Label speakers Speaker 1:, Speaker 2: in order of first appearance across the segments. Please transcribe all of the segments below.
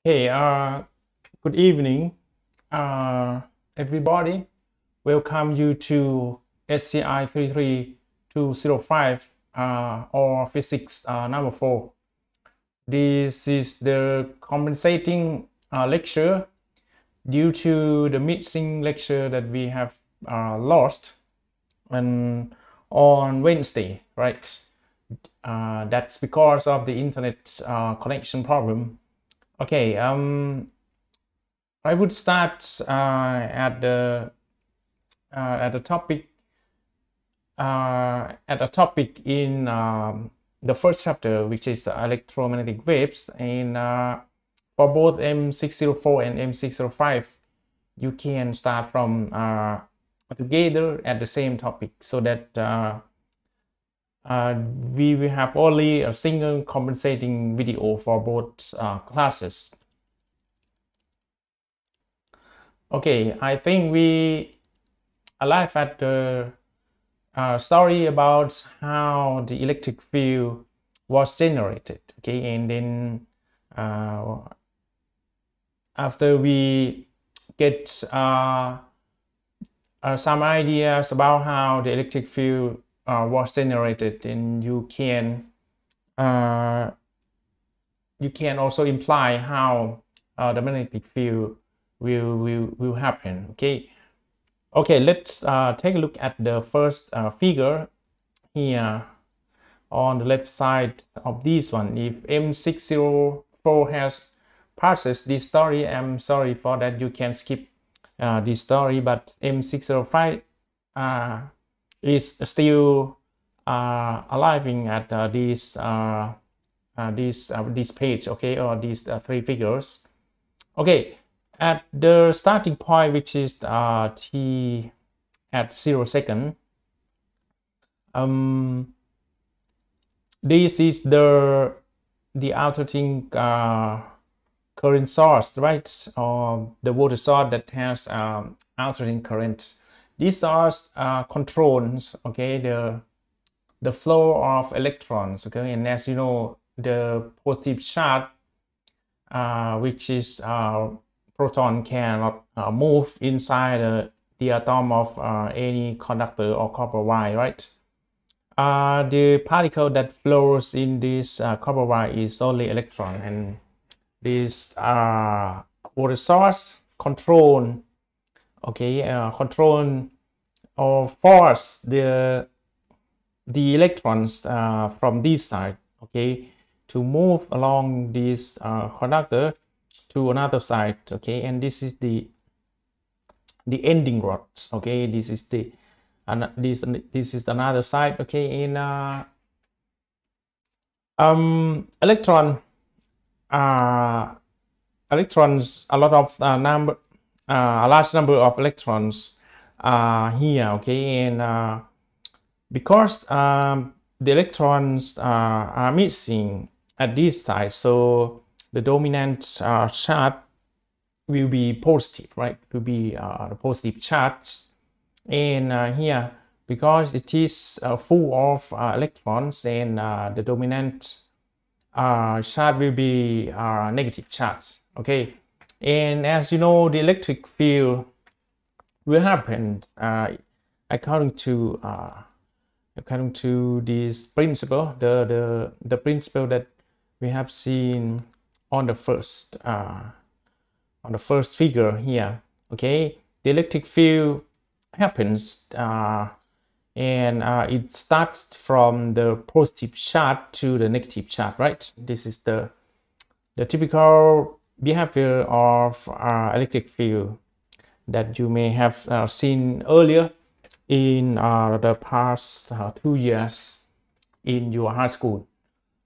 Speaker 1: Hey, good evening, everybody. Welcome you to SCI33205 or physics number 4. This is the compensating lecture due to the missing lecture that we have lost on Wednesday, right? That's because of the internet connection problem. Okay, I would start at the topic in the first chapter, which is the electromagnetic waves. And for both M604 and M605, you can start from together at the same topic, so that we will have only a single compensating video for both classes. Okay, I think we arrived at the story about how the electric field was generated. Okay, and then after we get some ideas about how the electric field was generated, and you can also imply how the magnetic field will happen. Okay, let's take a look at the first figure here on the left side of this one. If M604 has passes this story, I'm sorry for that, you can skip this story, but M605 is still arriving at this page, okay, or these three figures. Okay, at the starting point, which is t at 0 second, this is the alternating current source, right, or the voltage source that has alternating current. This source controls, okay, the flow of electrons, okay, and as you know, the positive charge, which is proton, cannot move inside the atom of any conductor or copper wire, right? The particle that flows in this copper wire is only electron, and this voltage source control, okay, control or force the electrons from this side, okay, to move along this conductor to another side, okay, and this is the ending rods, okay. This is the this is another side, okay. In electrons, a lot of a large number of electrons here, okay, and because the electrons are missing at this side, so the dominant charge will be positive, right? Will be the positive charge. And here, because it is full of electrons, and the dominant charge will be negative charge, okay. And as you know, the electric field will happen according to this principle, the principle that we have seen on the first figure here, okay. The electric field happens and it starts from the positive charge to the negative charge, right? This is the typical behavior of electric field that you may have seen earlier in the past 2 years in your high school.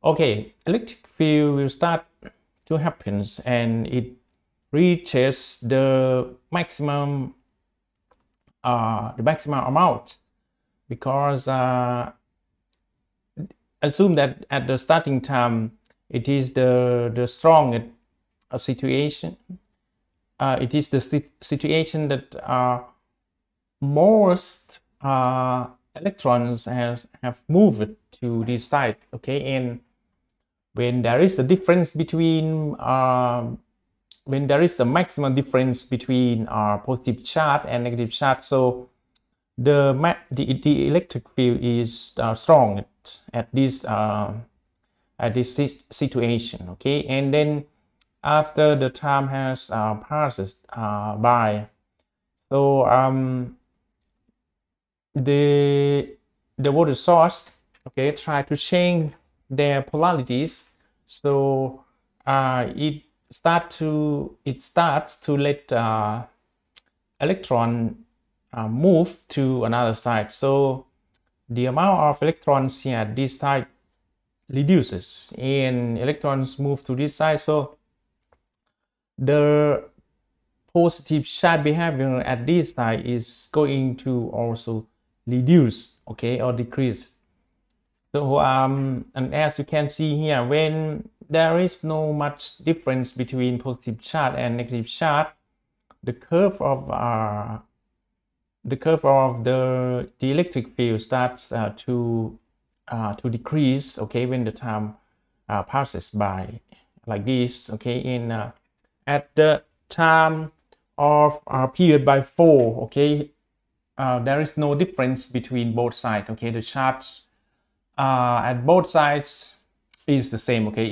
Speaker 1: Okay, electric field will start to happen, and it reaches the maximum amount, because assume that at the starting time it is the strongest situation. It is the situation that most electrons have moved to this side, okay. And when there is a difference between when there is a maximum difference between positive charge and negative charge, so the electric field is strong at this situation. Okay, and then after the time has passes by, so the voltage source, okay, try to change their polarities, so it starts to let electron move to another side. So the amount of electrons here at this side reduces and electrons move to this side, so the positive charge behavior at this side is going to also reduce, okay, or decrease. So and as you can see here, when there is no much difference between positive charge and negative charge, the curve of the electric field starts to decrease, okay, when the time passes by, like this. Okay, in at the time of period by 4, okay, there is no difference between both sides. Okay, the charge at both sides is the same. Okay,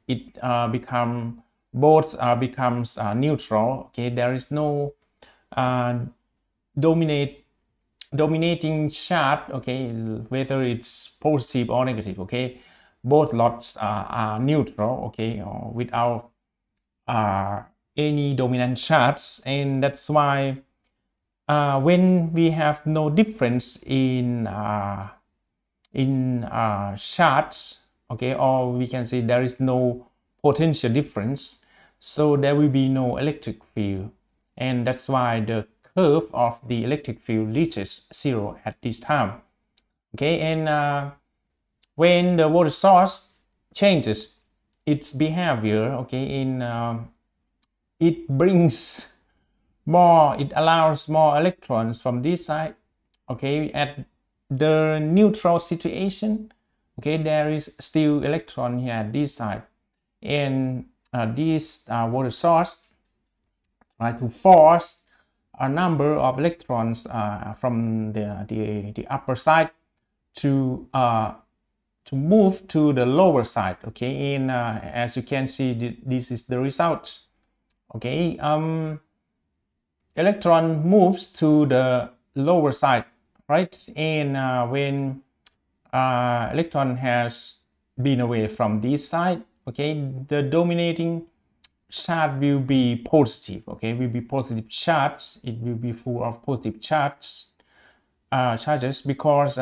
Speaker 1: it becomes neutral. Okay, there is no dominating charge, okay, whether it's positive or negative. Okay, both lots are neutral, okay, or without any dominant charge, and that's why when we have no difference in charge, okay, or we can say there is no potential difference, so there will be no electric field, and that's why the curve of the electric field reaches 0 at this time. Okay, and when the voltage source changes its behavior, okay, it allows more electrons from this side. Okay, at the neutral situation, okay, there is still electron here at this side, and this voltage source try to force a number of electrons from the upper side to move to the lower side. Okay, and as you can see, this is the result. Okay, electron moves to the lower side, right? And when electron has been away from this side, okay, the dominating charge will be positive. Okay, will be positive charge. It will be full of positive charges, because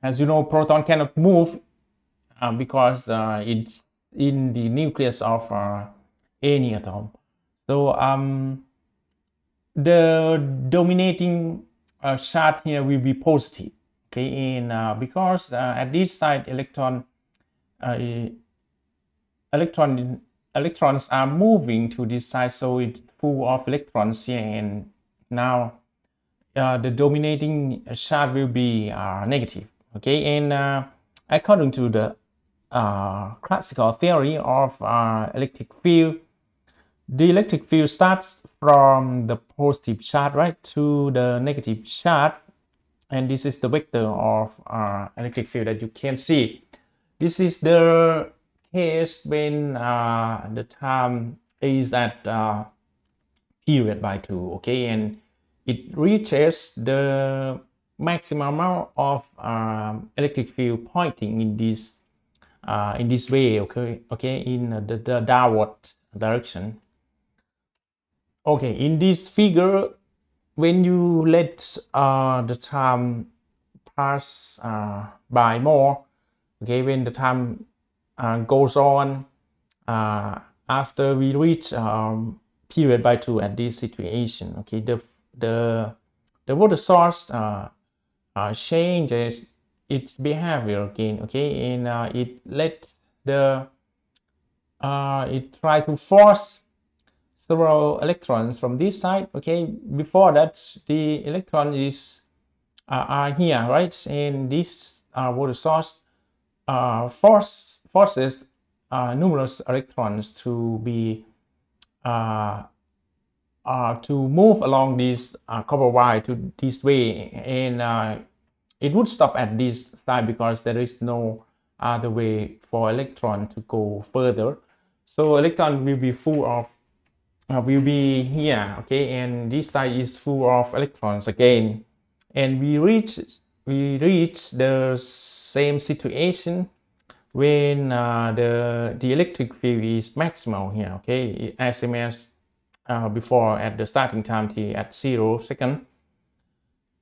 Speaker 1: as you know, proton cannot move because it's in the nucleus of any atom. So the dominating charge here will be positive. Okay, and because at this side electrons are moving to this side, so it's full of electrons here, and now the dominating charge will be negative. Okay, and according to the classical theory of electric field, the electric field starts from the positive charge, right, to the negative charge, and this is the vector of electric field that you can see. This is the case when the time is at period by 2, okay, and it reaches the maximum amount of electric field pointing in this way, okay, in the downward direction. Okay, in this figure, when you let the time pass by more, okay, when the time goes on after we reach period by 2 at this situation, okay, the voltage source changes its behavior again, okay, and it lets it try to force several electrons from this side. Okay, before that the electron is are here, right, and this voltage source forces numerous electrons to be to move along this copper wire to this way, and it would stop at this side because there is no other way for electron to go further. So electron will be full of will be here, okay, and this side is full of electrons again, and we reach the same situation when the electric field is maximal here, okay, as same as before at the starting time t at 0 second,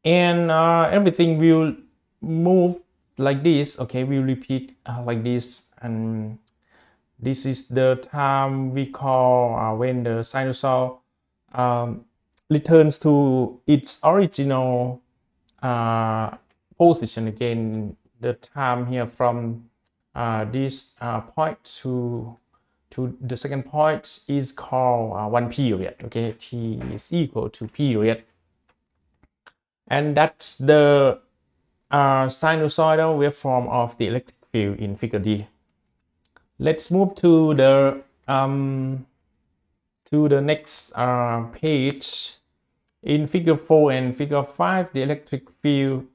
Speaker 1: and everything will move like this, okay, we'll repeat like this, and this is the time we call when the sinusoid returns to its original position again. The time here from this point to the second point is called 1 period, okay, t is equal to period, and that's the sinusoidal waveform of the electric field in figure D. Let's move to the next page. In figure 4 and figure 5, the electric field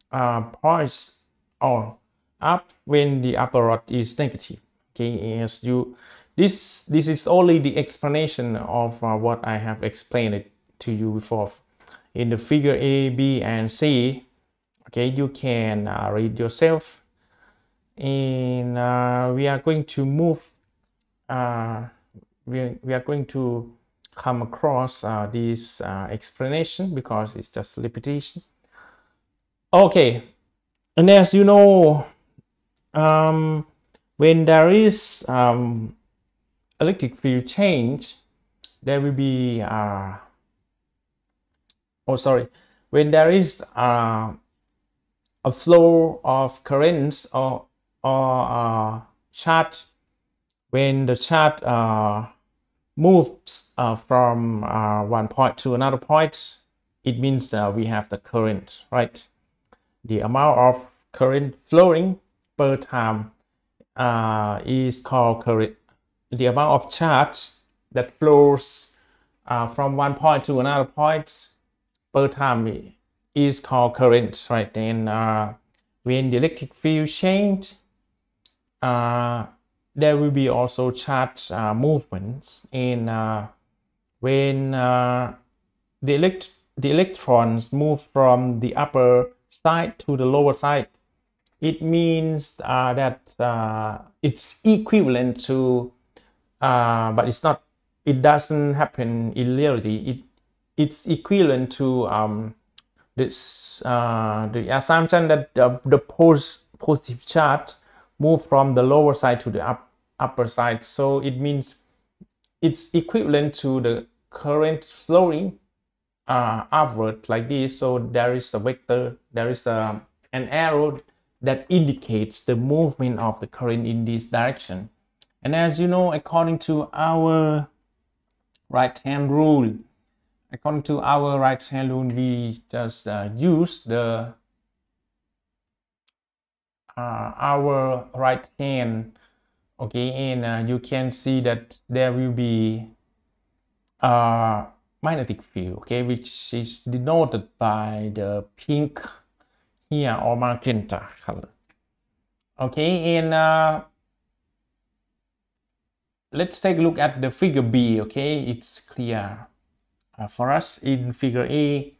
Speaker 1: points up when the upper rod is negative. Okay, as you this is only the explanation of what I have explained to you before. In the figure A, B, and C, okay, you can read yourself. And we are going to move. We are going to come across this explanation because it's just repetition. Okay, and as you know, when there is electric field change, there will be when there is a flow of currents or charge, when the charge moves from one point to another point, it means we have the current, right? The amount of current flowing per time is called current. The amount of charge that flows from one point to another point per time is called current, right? And when the electric field change, there will be also charge movements, and when the electrons move from the upper side to the lower side, it means that it's equivalent to, but it's not. It doesn't happen in reality. It's equivalent to the assumption that the positive charge move from the lower side to the upper side. So it means it's equivalent to the current flowing upward like this. So there is a vector, there is an arrow that indicates the movement of the current in this direction. And as you know, according to our right-hand rule, we just use the our right hand, okay, and you can see that there will be magnetic field, okay, which is denoted by the pink here or magenta color, okay. And let's take a look at the figure B, okay. It's clear for us. In figure A,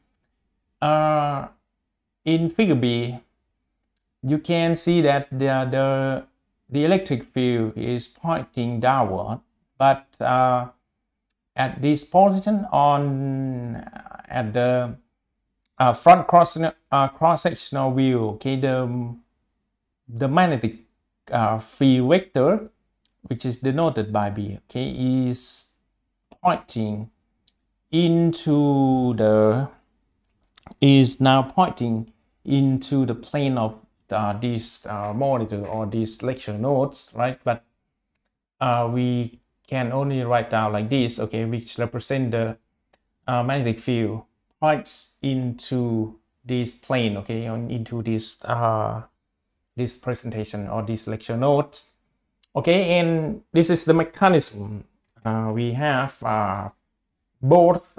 Speaker 1: in figure B, you can see that the electric field is pointing downward, but at this position at the front cross-sectional view, okay, the magnetic field vector, which is denoted by B, okay, is pointing into now pointing into the plane of this monitor or these lecture notes, right? But we can only write down like this, okay, which represent the magnetic field points into this plane, okay, into this this presentation or this lecture notes, okay. And this is the mechanism we have both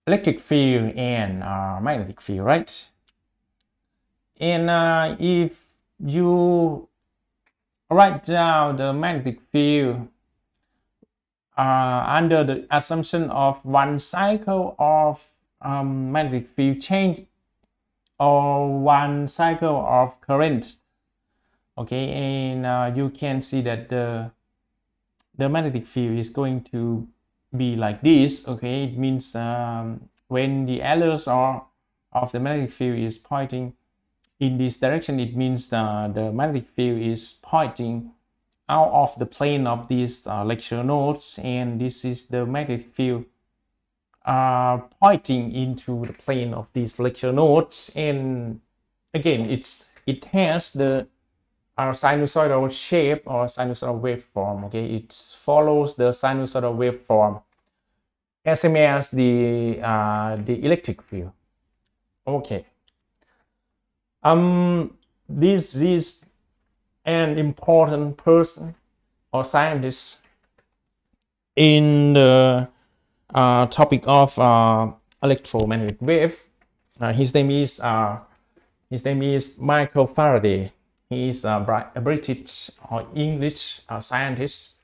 Speaker 1: electric field and magnetic field, right? And if you write down the magnetic field under the assumption of one cycle of magnetic field change or one cycle of current, okay, and you can see that the magnetic field is going to be like this, okay. It means when the arrows of the magnetic field is pointing in this direction, it means the magnetic field is pointing out of the plane of these lecture nodes, and this is the magnetic field pointing into the plane of these lecture nodes. And again, it has the sinusoidal shape or sinusoidal waveform, okay. It follows the sinusoidal waveform same as the electric field, okay. This is an important person or scientist in the topic of electromagnetic wave. His name is Michael Faraday. He is a British or English scientist,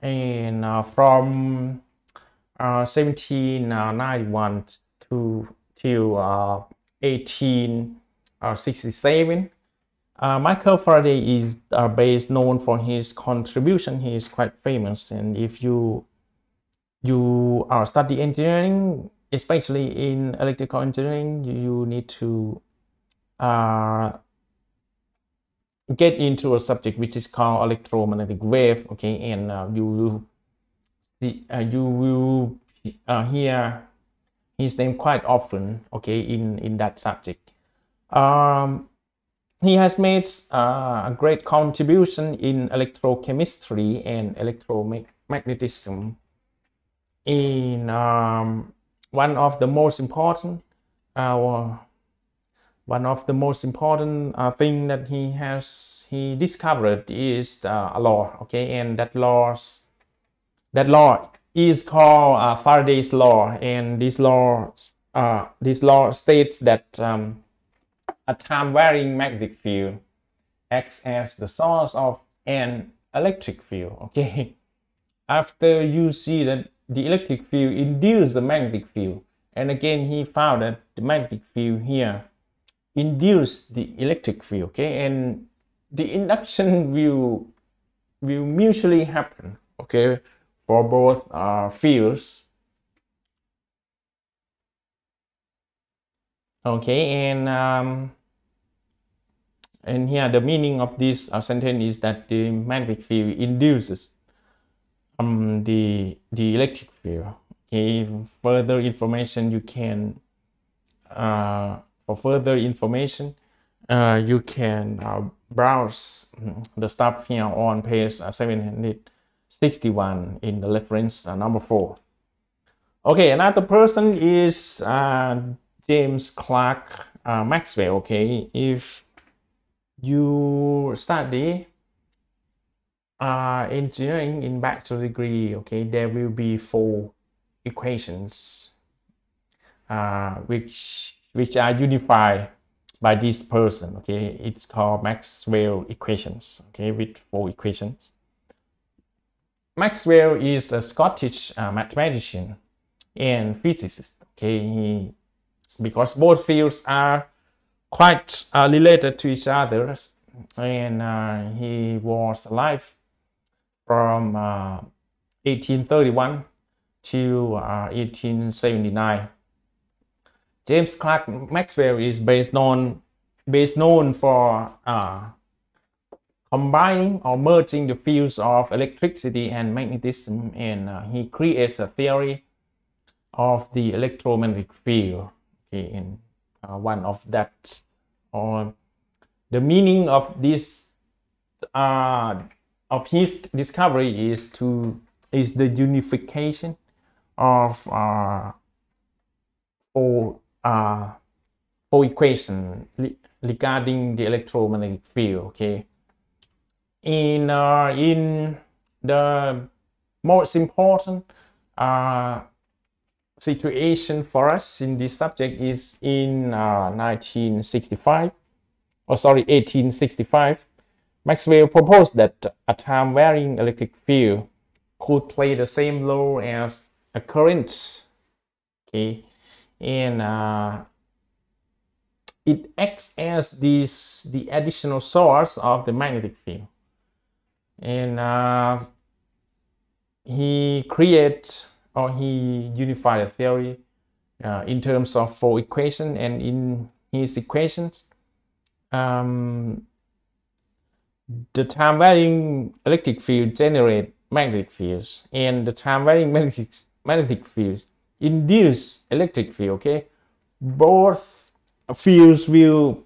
Speaker 1: and from 1791 to 1867. Michael Faraday is best known for his contribution. He is quite famous, and if you study engineering, especially in electrical engineering, you need to get into a subject which is called electromagnetic wave, okay, and you will hear his name quite often, okay, in that subject. He has made a great contribution in electrochemistry and electromagnetism. In one of the most important thing that he discovered is a law, okay, and that law is called Faraday's law, and this law states that a time-varying magnetic field acts as the source of an electric field, okay. After you see that the electric field induces the magnetic field, and again he found that the magnetic field here induced the electric field, okay, and the induction will mutually happen, okay, for both fields, okay. And here the meaning of this sentence is that the magnetic field induces the electric field, okay. Further information you can you can browse the stuff here on page 761 in the reference number 4. Okay, another person is James Clerk Maxwell, okay. If you study engineering in bachelor degree, okay, there will be 4 equations which are unified by this person, okay. It's called Maxwell equations, okay, with 4 equations. Maxwell is a Scottish mathematician and physicist, okay. Because both fields are quite related to each other, and he was alive from 1831 to 1879. James Clerk Maxwell is best known for combining or merging the fields of electricity and magnetism, and he creates a theory of the electromagnetic field, okay. And one of that, or the meaning of this of his discovery is the unification of 4 equations regarding the electromagnetic field, okay. In the most important situation for us in this subject is in 1865. Maxwell proposed that a time-varying electric field could play the same role as a current, okay, and it acts as the additional source of the magnetic field. And he unified the theory in terms of 4 equations, and in his equations, the time-varying electric field generate magnetic fields, and the time-varying magnetic fields induce electric field. Okay, both fields will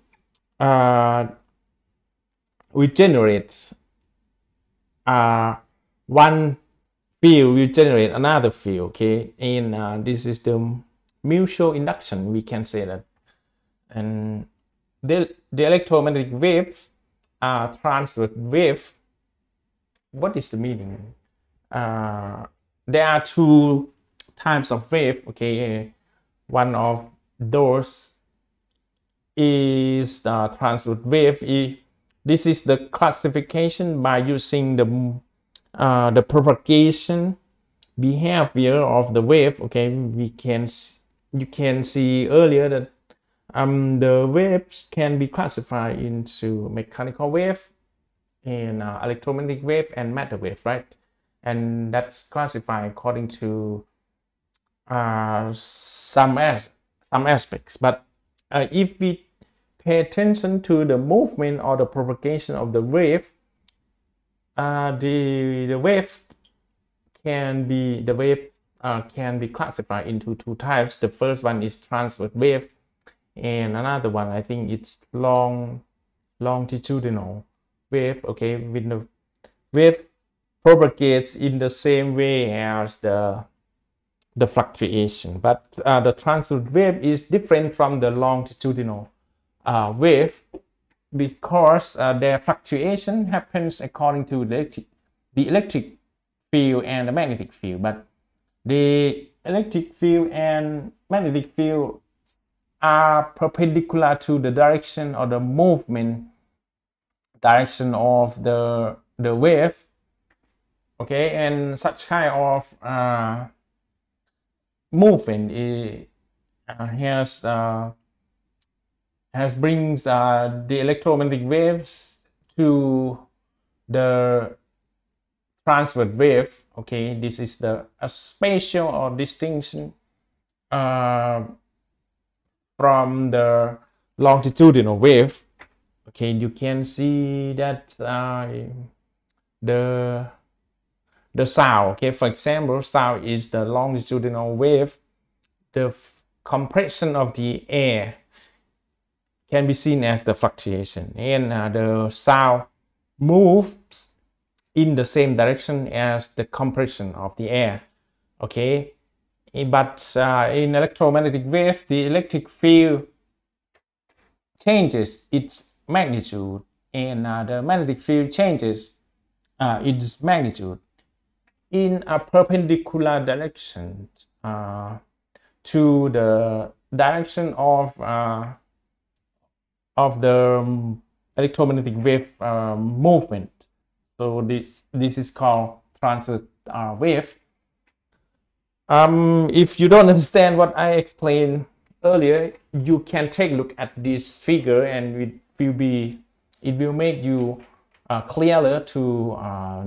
Speaker 1: generate one field will generate another field. Okay, and this is the mutual induction, we can say that. And the electromagnetic waves are transverse wave. What is the meaning? There are 2 types of wave. Okay, one of those is the transverse wave. This is the classification by using the propagation behavior of the wave. Okay, you can see earlier that the waves can be classified into mechanical wave, and electromagnetic wave, and matter wave, right? And that's classified according to some aspects. But if we pay attention to the movement or the propagation of the wave, the wave can be classified into 2 types. The first one is transverse wave, and another one, I think it's longitudinal wave. Okay, when the wave propagates in the same way as the fluctuation, but the transverse wave is different from the longitudinal wave, because their fluctuation happens according to the electric field and the magnetic field. But the electric field and magnetic field are perpendicular to the direction or the movement direction of the wave. Okay, and such kind of movement brings the electromagnetic waves to the transverse wave. Okay, this is a spatial or distinction from the longitudinal wave. Okay, you can see that the sound. Okay, for example, sound is the longitudinal wave. The compression of the air can be seen as the fluctuation, and the sound moves in the same direction as the compression of the air. Okay, but in electromagnetic wave, the electric field changes its magnitude, and the magnetic field changes its magnitude in a perpendicular direction to the direction of the electromagnetic wave movement. So this is called transverse wave. If you don't understand what I explained earlier, you can take a look at this figure, and it will make you clearer to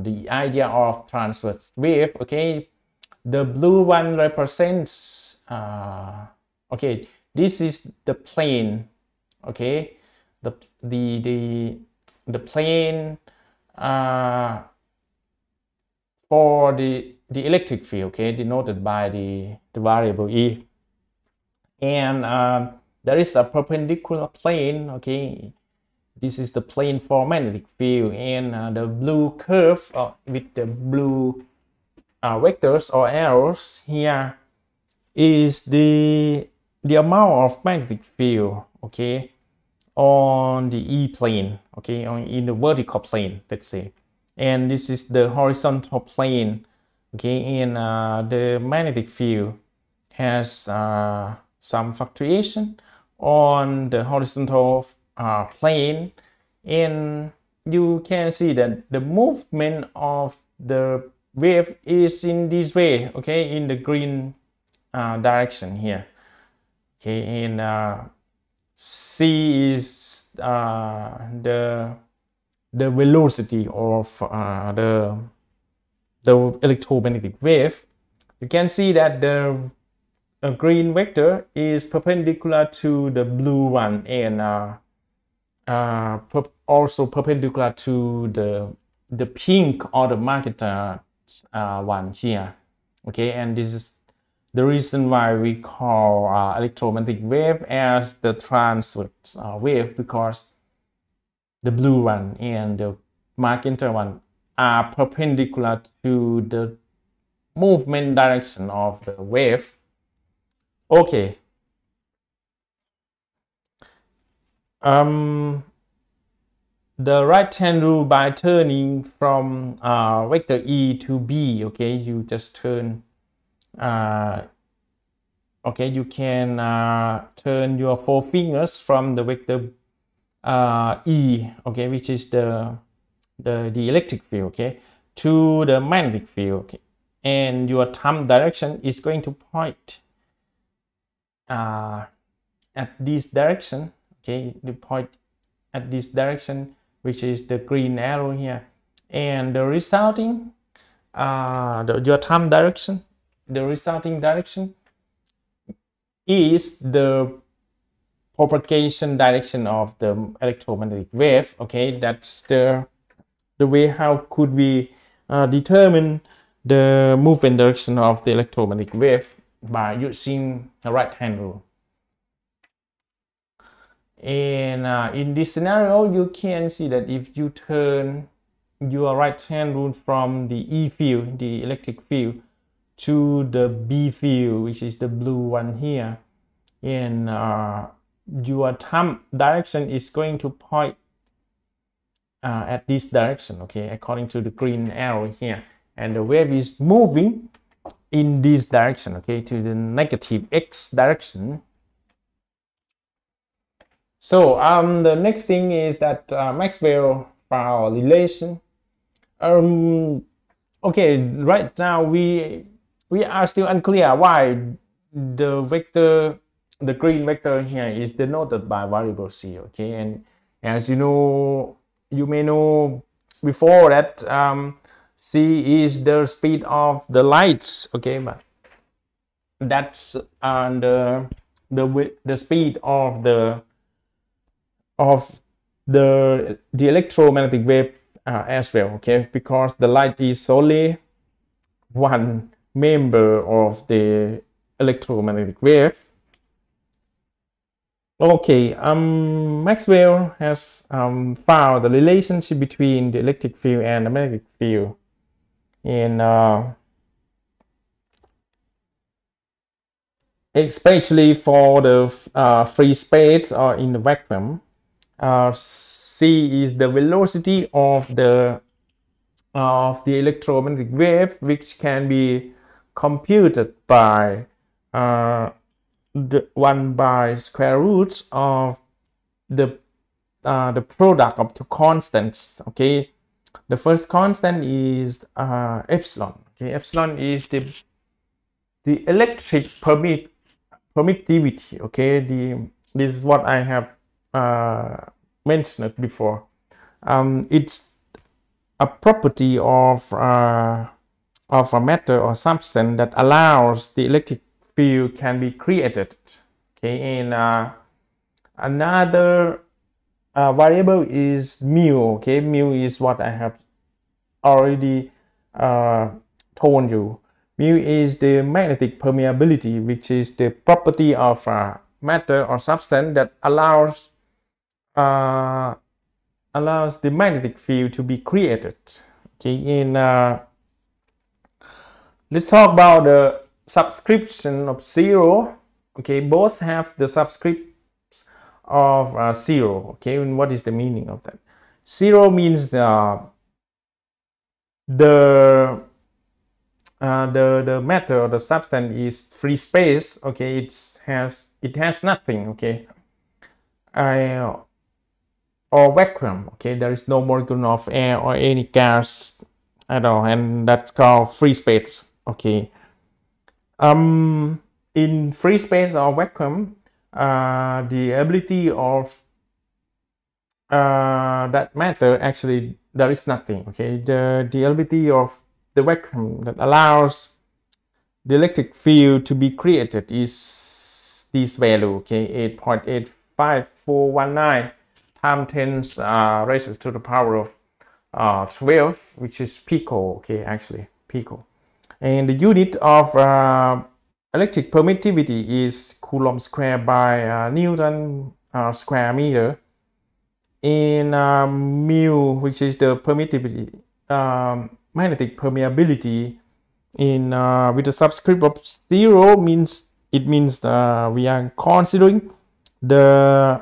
Speaker 1: the idea of transverse wave. Okay, the blue one represents okay, this is the plane. Okay, the plane for the electric field. Okay, denoted by the variable E, and there is a perpendicular plane. Okay, this is the plane for magnetic field, and the blue curve with the blue vectors or arrows here is the amount of magnetic field. Okay, on the E plane. Okay, in the vertical plane, let's say, and this is the horizontal plane Okay, and the magnetic field has some fluctuation on the horizontal plane, and you can see that the movement of the wave is in this way, okay, in the green direction here. Okay, and C is the velocity of the electromagnetic wave. You can see that the green vector is perpendicular to the blue one, and also perpendicular to the pink or the market one here. Okay, and this is the reason why we call electromagnetic wave as the transverse wave, because the blue one and the magenta one are perpendicular to the movement direction of the wave. Okay. The right-hand rule, by turning from vector E to B, okay, you just turn, okay, you can turn your 4 fingers from the vector E, okay, which is the electric field, okay, to the magnetic field, okay, and your thumb direction is going to point at this direction, okay, the point at this direction, which is the green arrow here, and the resulting your thumb direction, the resulting direction is the propagation direction of the electromagnetic wave. Okay, that's the way how could we determine the movement direction of the electromagnetic wave by using the right-hand rule. And in this scenario, you can see that if you turn your right-hand rule from the E field, the electric field, to the B field, which is the blue one here, and your thumb direction is going to point at this direction, okay, according to the green arrow here, and the wave is moving in this direction, okay, to the negative X direction. So the next thing is that Maxwell relation. Okay, right now we are still unclear why the vector, the green vector here, is denoted by variable c. Okay, and as you know, you may know before that c is the speed of the lights. Okay, but that's the speed of the electromagnetic wave as well, okay, because the light is only one member of the electromagnetic wave. Okay, Maxwell has found the relationship between the electric field and the magnetic field in especially for the free space or in the vacuum. C is the velocity of the electromagnetic wave, which can be computed by the 1 by square roots of the product of two constants. Okay, the first constant is epsilon. Okay, epsilon is the electric permittivity. Okay, this is what I have mentioned before. It's a property of a matter or substance that allows the electric field can be created. Okay, and another variable is mu. Okay, mu is what I have already told you. Mu is the magnetic permeability, which is the property of matter or substance that allows the magnetic field to be created. Okay, and let's talk about the subscription of 0. Okay, both have the subscripts of 0. Okay, and what is the meaning of that? 0 means the the matter or the substance is free space, okay, it has nothing, okay, or vacuum, okay, there is no molecule of air or any gas at all, and that's called free space, okay. In free space or vacuum, the ability of that matter, actually there is nothing, okay. The ability of the vacuum that allows the electric field to be created is this value, okay, 8.85419 times 10 raised to the power of 12, which is pico, okay, actually pico. And the unit of electric permittivity is Coulomb square by Newton square meter. In mu, which is the permittivity, magnetic permeability, in with the subscript of 0 means we are considering the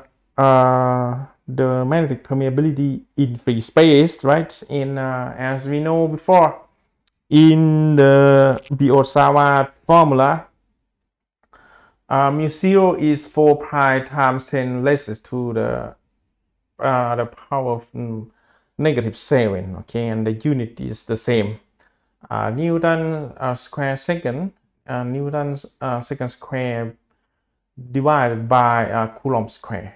Speaker 1: magnetic permeability in free space, right? In as we know before, in the Biot-Savart formula, mu 0 is 4 pi times 10 raised to the power of -7, okay, and the unit is the same. Newton square second, Newton's second square divided by Coulomb square.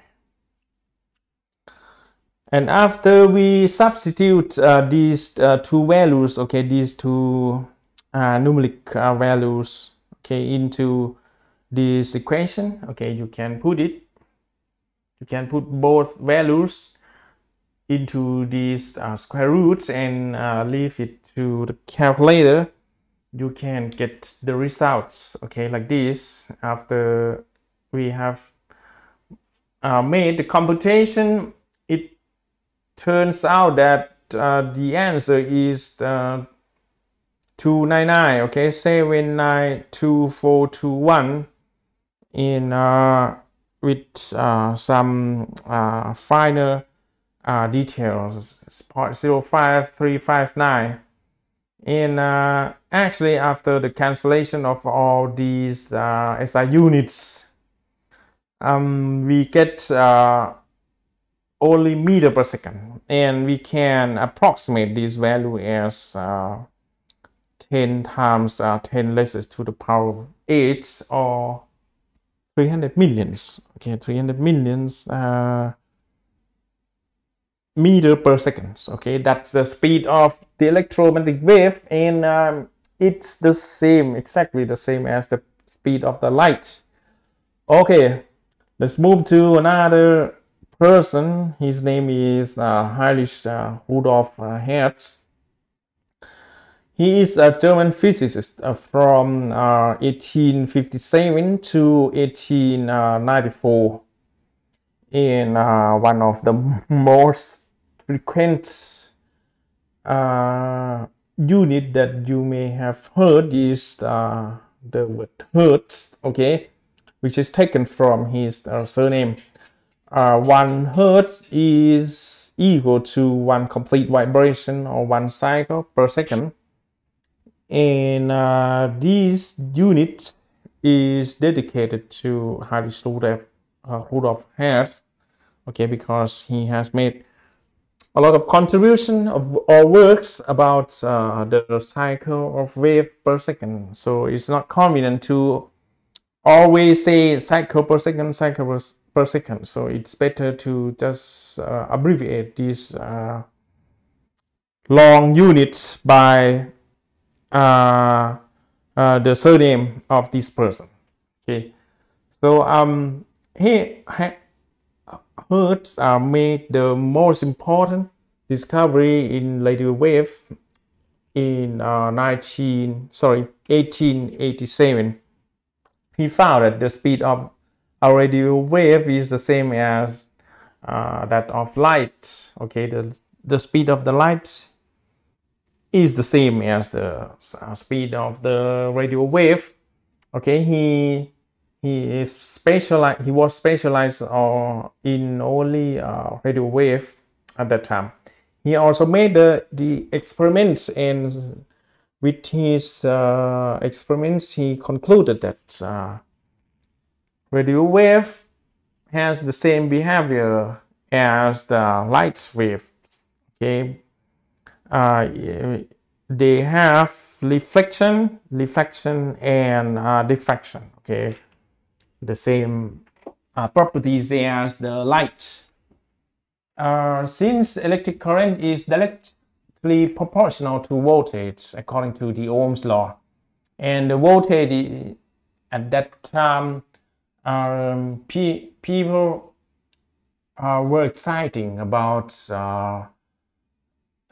Speaker 1: And after we substitute these two values, okay, these two numeric values, okay, into this equation, okay, you can put both values into these square roots and leave it to the calculator. You can get the results, okay, like this. After we have made the computation, it turns out that the answer is 299, okay, 792421 in with some finer details, 0.05359. And actually, after the cancellation of all these SI units, we get only meter per second, and we can approximate this value as 10 times 10 raised to the power of 8, or 300 millions, okay, 300 millions meter per second, okay. That's the speed of the electromagnetic wave, and it's the same, exactly the same as the speed of the light. Okay, let's move to another person. His name is Heinrich Rudolf Hertz. He is a German physicist from 1857 to 1894. And one of the most frequent unit that you may have heard is the word Hertz, okay, which is taken from his surname. 1 Hertz is equal to 1 complete vibration or 1 cycle per second. And this unit is dedicated to Heinrich Rudolf Hertz, okay, because he has made a lot of contribution or works about the cycle of wave per second. So it's not convenient to always say cycle per second, cycle per second. So it's better to just abbreviate these long units by the surname of this person, okay. So Hertz made the most important discovery in radio wave in 1887. He found that the speed of a radio wave is the same as that of light, okay. The speed of the light is the same as the speed of the radio wave, okay. He was specialized in only radio wave at that time. He also made the experiments and with his experiments, he concluded that radio wave has the same behavior as the light wave. Okay, they have reflection, and diffraction. Okay, the same properties as the light. Since electric current is directly proportional to voltage according to the Ohm's law, and the voltage at that time, people were exciting about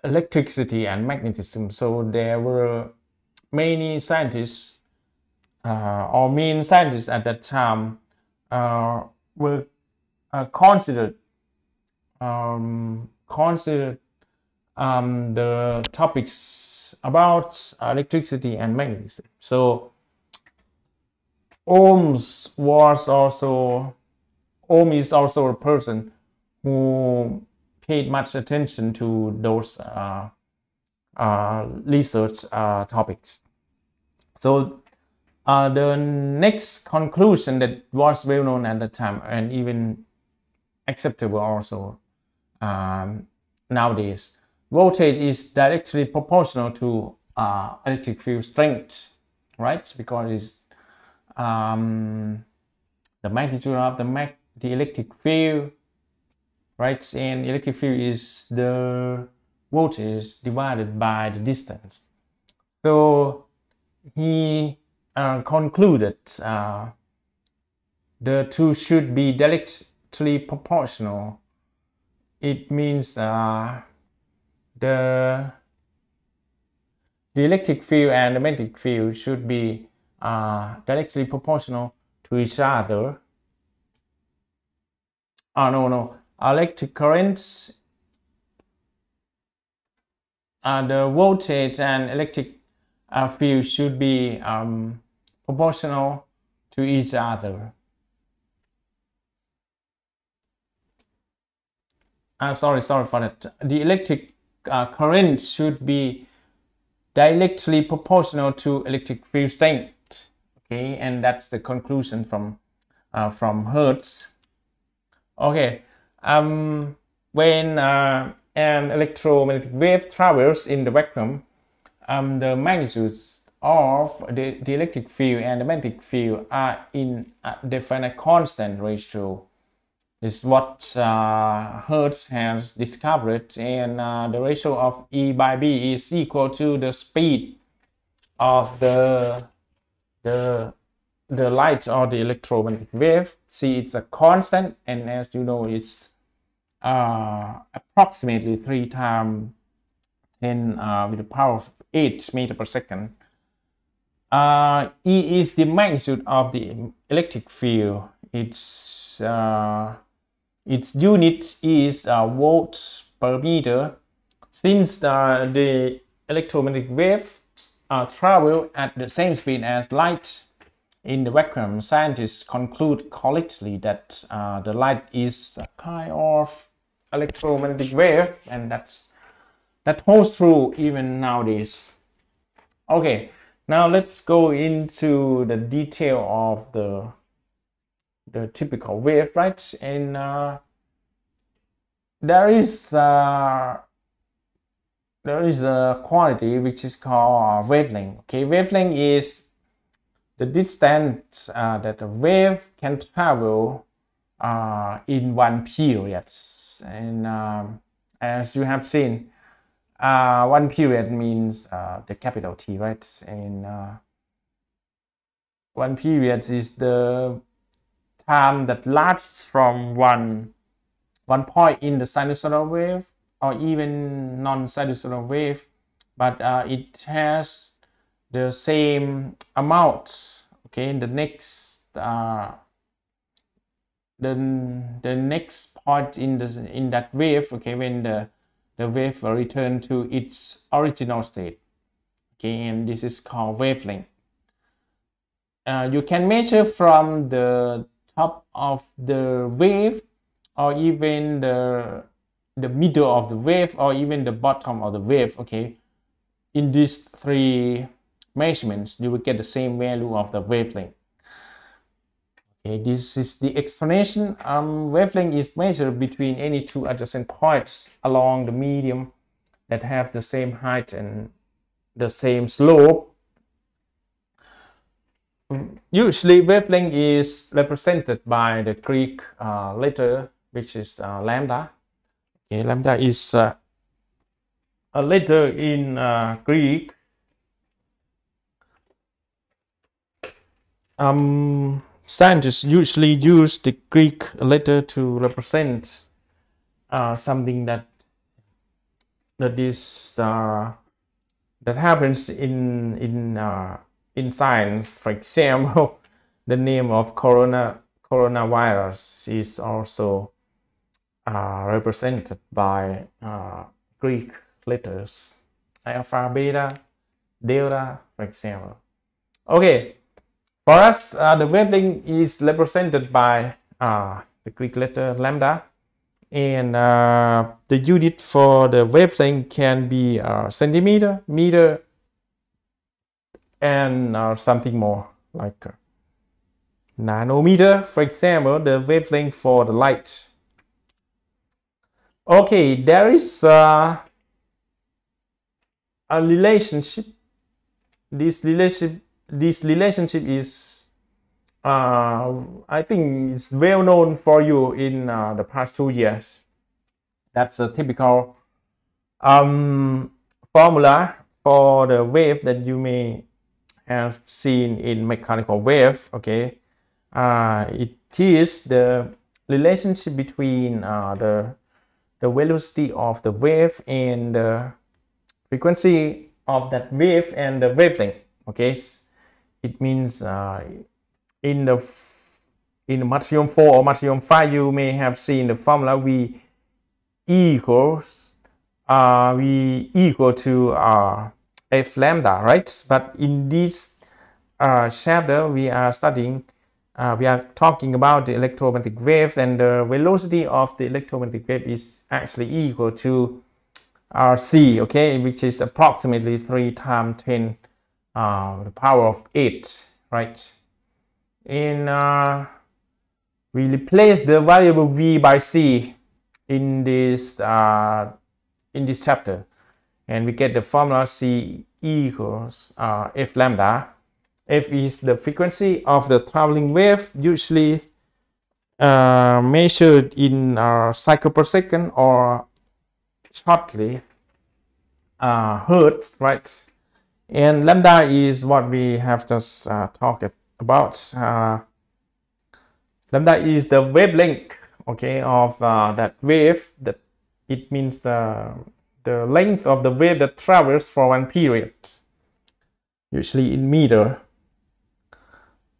Speaker 1: electricity and magnetism. So there were many scientists or main scientists at that time were considered the topics about electricity and magnetism. So Ohm is also a person who paid much attention to those research topics. So the next conclusion that was well known at the time and even acceptable also nowadays, voltage is directly proportional to electric field strength, right? Because it's the magnitude of the electric field, right? And electric field is the voltage divided by the distance. So he concluded the two should be directly proportional. It means the electric field and the magnetic field should be directly proportional to each other. No. Electric currents, the voltage and electric field should be proportional to each other. Sorry for that. The electric current should be directly proportional to electric field strength. Okay, and that's the conclusion from Hertz. Okay, when an electromagnetic wave travels in the vacuum, the magnitudes of the electric field and the magnetic field are in a definite constant ratio. This is what Hertz has discovered, and the ratio of E by B is equal to the speed of the light or the electromagnetic wave. See, it's a constant, and as you know, it's approximately 3 times 10 with the power of 8 meters per second. E is the magnitude of the electric field. Its unit is volts per meter. Since the electromagnetic wave travel at the same speed as light in the vacuum, scientists conclude collectively that the light is a kind of electromagnetic wave, and that holds true even nowadays. Okay, now let's go into the detail of the typical wave, right? And there is a quantity which is called wavelength. Okay, wavelength is the distance that a wave can travel in one period. And as you have seen, one period means the capital T, right? And one period is the time that lasts from one point in the sinusoidal wave or even non-sinusoidal wave, but it has the same amount. Okay, in the next the next point in that wave, okay, when the wave will return to its original state. Okay, and this is called wavelength. You can measure from the top of the wave, or even the middle of the wave, or even the bottom of the wave. Okay, in these three measurements, you will get the same value of the wavelength. Okay, this is the explanation. Wavelength is measured between any two adjacent points along the medium that have the same height and the same slope. Usually, wavelength is represented by the Greek letter, which is lambda. Okay, lambda is a letter in Greek. Scientists usually use the Greek letter to represent something that happens in science. For example, the name of coronavirus is also represented by Greek letters, alpha, beta, delta, for example. Okay, for us, the wavelength is represented by the Greek letter lambda, and the unit for the wavelength can be centimeter, meter, and something more like nanometer, for example, the wavelength for the light. Okay, there is a relationship. This relationship is, I think, is well known for you in the past 2 years. That's a typical formula for the wave that you may have seen in mechanical wave. Okay, it is the relationship between the velocity of the wave and the frequency of that wave and the wavelength. Okay, it means in Maximum 4 or Maximum 5, you may have seen the formula V equal to F lambda, right? But in this chapter, we are talking about the electromagnetic wave, and the velocity of the electromagnetic wave is actually equal to c, okay, which is approximately 3 times 10 the power of 8, right? And we replace the variable v by c in this chapter, and we get the formula c equals f lambda. F is the frequency of the traveling wave, usually measured in cycle per second or shortly hertz, right? And lambda is what we have just talked about. Lambda is the wavelength, okay, of that wave. That it means the length of the wave that travels for one period, usually in meter.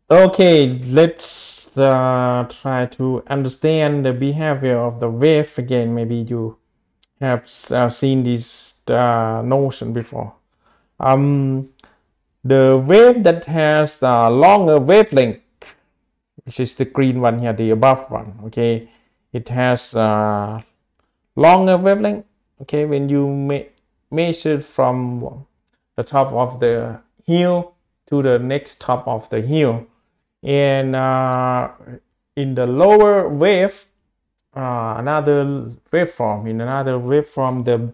Speaker 1: Okay, let's try to understand the behavior of the wave again. Maybe you have seen this notion before. The wave that has a longer wavelength, which is the green one here, the above one, okay, it has longer wavelength. Okay, when you measure from the top of the hill to the next top of the hill, and in the lower wave, another waveform,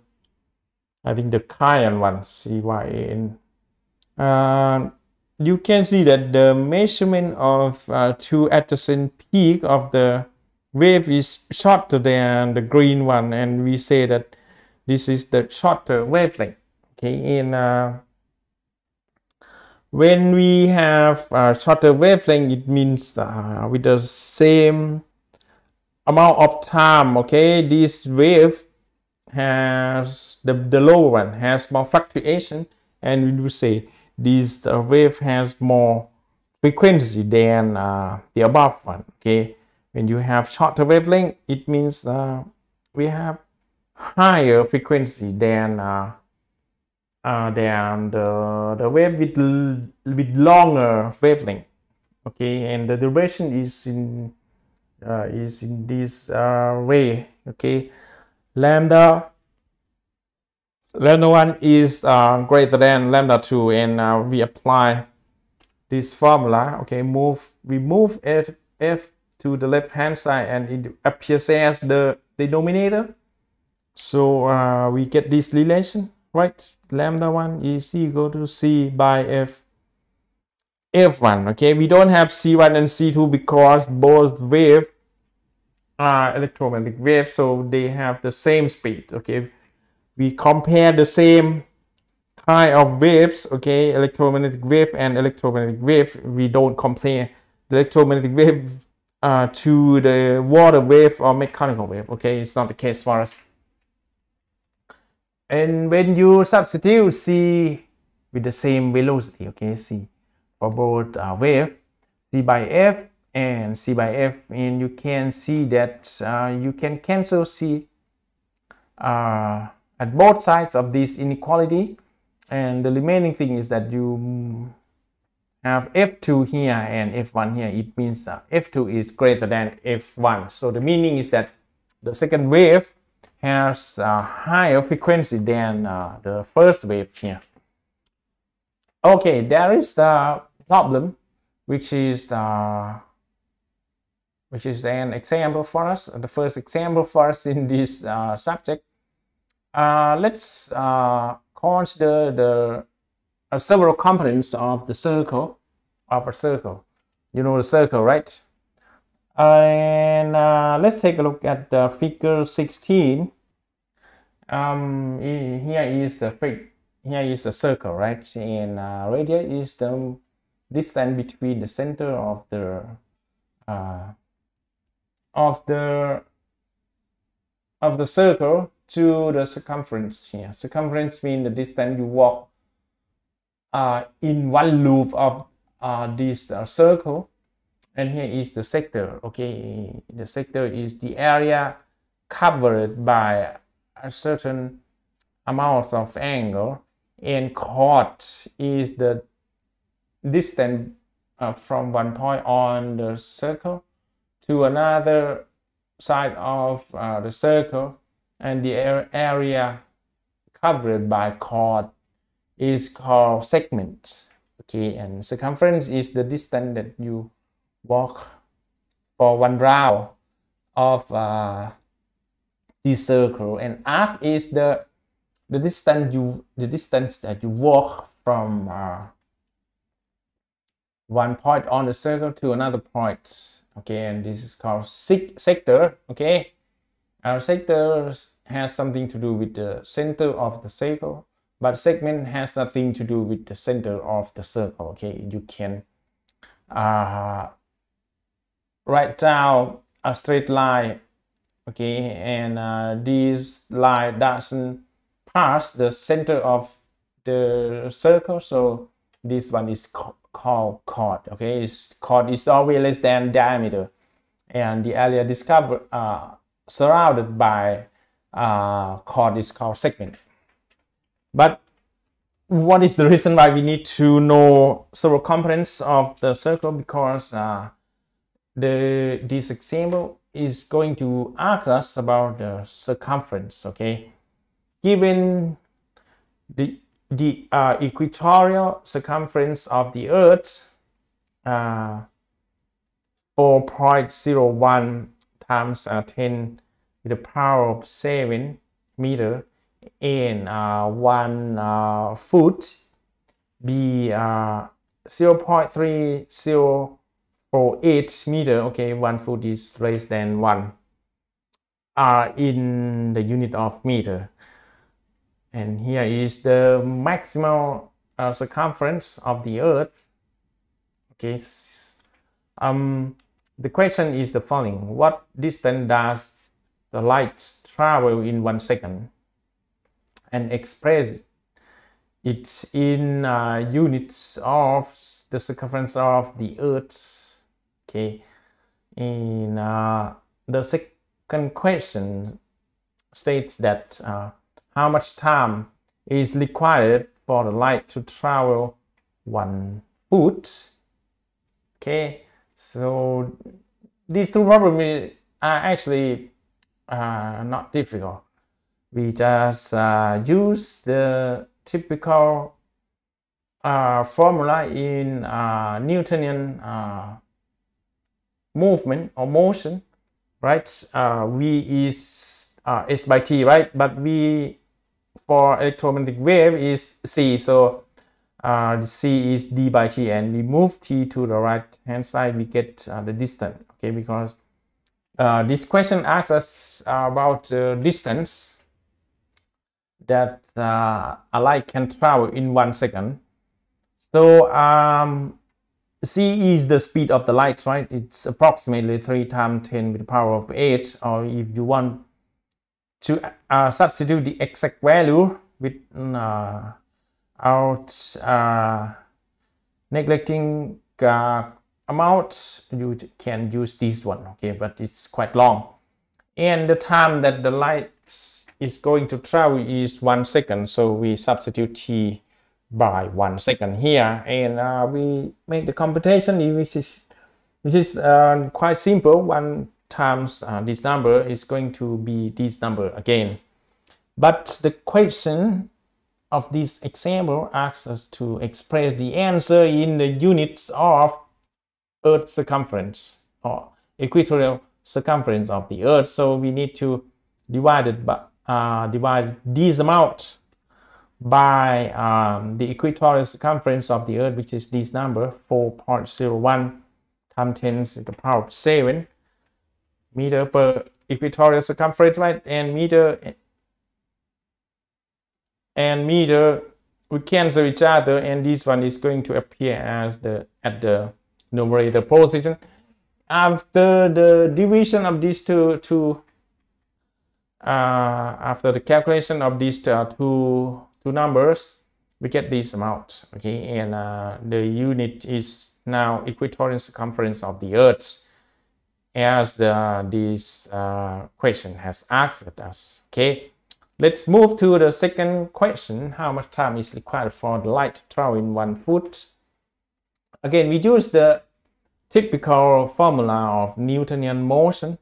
Speaker 1: I think the cyan one, CYAN, you can see that the measurement of two adjacent peaks of the wave is shorter than the green one, and we say that this is the shorter wavelength. Okay, and when we have shorter wavelength, it means with the same amount of time, okay, this wave has the lower one has more fluctuation, and we will say this wave has more frequency than the above one. Okay, when you have shorter wavelength, it means we have higher frequency than the wave with longer wavelength. Okay, and the duration is in this way. Okay, lambda lambda 1 is greater than lambda 2, and we apply this formula. Okay, we move f to the left hand side and it appears as the denominator. So we get this relation, right? Lambda 1 is equal to c by f1. Okay, we don't have c1 and c2 because both waves are electromagnetic waves, so they have the same speed. Okay, we compare the same kind of waves. Okay, electromagnetic wave and electromagnetic wave. We don't compare the electromagnetic wave to the water wave or mechanical wave. Okay, it's not the case for us. And when you substitute c with the same velocity, okay, c for both wave, c by f and c by f, and you can see that you can cancel c at both sides of this inequality, and the remaining thing is that you have f2 here and f1 here. It means f2 is greater than f1. So the meaning is that the second wave has a higher frequency than the first wave here. Okay, there is the problem, which is an example for us, the first example for us in this subject. Let's consider the several components of the circle, of a circle. You know the circle, right? And let's take a look at the figure 16. Here is the circle, right? And radius is the distance between the center of the circle to the circumference here. Circumference means the distance you walk in one loop of this circle. And here is the sector. Okay, the sector is the area covered by a certain amount of angle, and chord is the distance from one point on the circle to another side of the circle, and the area covered by chord is called segment. Okay, and circumference is the distance that you walk for one round of this circle, and arc is the distance that you walk from one point on the circle to another point. Okay, and this is called sector. Okay, our sector has something to do with the center of the circle, but segment has nothing to do with the center of the circle. Okay, you can write down a straight line. Okay, and this line doesn't pass the center of the circle, so this one is called chord. Okay, chord is always less than diameter, and the area surrounded by chord is called segment. But what is the reason why we need to know several components of the circle? Because this example is going to ask us about the circumference. Okay, given the equatorial circumference of the Earth, 4.01 times 10 to the power of 7 meter, and 1 foot be 0.3048 meter. Okay, 1 foot is less than 1 in the unit of meter. And here is the maximal circumference of the Earth. Okay, the question is the following: what distance does the light travel in 1 second? And express it in units of the circumference of the Earth. Okay, and the second question states that how much time is required for the light to travel 1 foot. Okay, so these two problems are actually not difficult. we just use the typical formula in Newtonian movement or motion, right? V is S by T, right? But V for electromagnetic wave is C, so C is D by T, and we move T to the right hand side, we get the distance, okay? Because this question asks us about the distance that a light can travel in 1 second. So C is the speed of the light, right? It's approximately 3 times 10 with the power of 8. Or if you want to substitute the exact value without neglecting amount, you can use this one, okay? But it's quite long. And the time that the light is going to travel is 1 second. So we substitute T by 1 second here, and we make the computation, which is quite simple. 1 times this number is going to be this number again. But the question of this example asks us to express the answer in the units of Earth's circumference or equatorial circumference of the Earth. So we need to divide this amount by the equatorial circumference of the Earth, which is this number, 4.01 times 10 to the power of 7 meter per equatorial circumference, right? And meter we cancel each other, and this one is going to appear as at the numerator position. After the division of these two after the calculation of these two numbers, we get this amount, okay? And the unit is now equatorial circumference of the Earth, as this question has asked us, okay? Let's move to the second question. How much time is required for the light to travel in 1 foot? Again, we use the typical formula of Newtonian motion.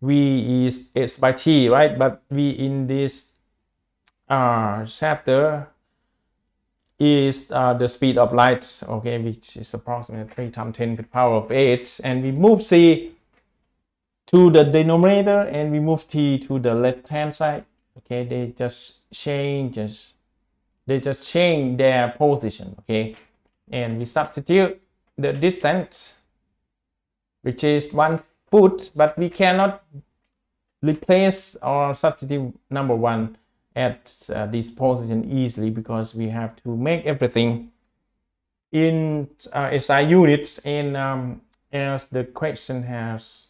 Speaker 1: V is S by T, right? But V in this chapter is the speed of light, okay, which is approximately 3 times 10 to the power of 8. And we move C to the denominator, and we move T to the left hand side, okay? They just change their position, okay? And we substitute the distance, which is 1 foot, but we cannot replace or substitute number 1 at this position easily, because we have to make everything in SI units. And as the question has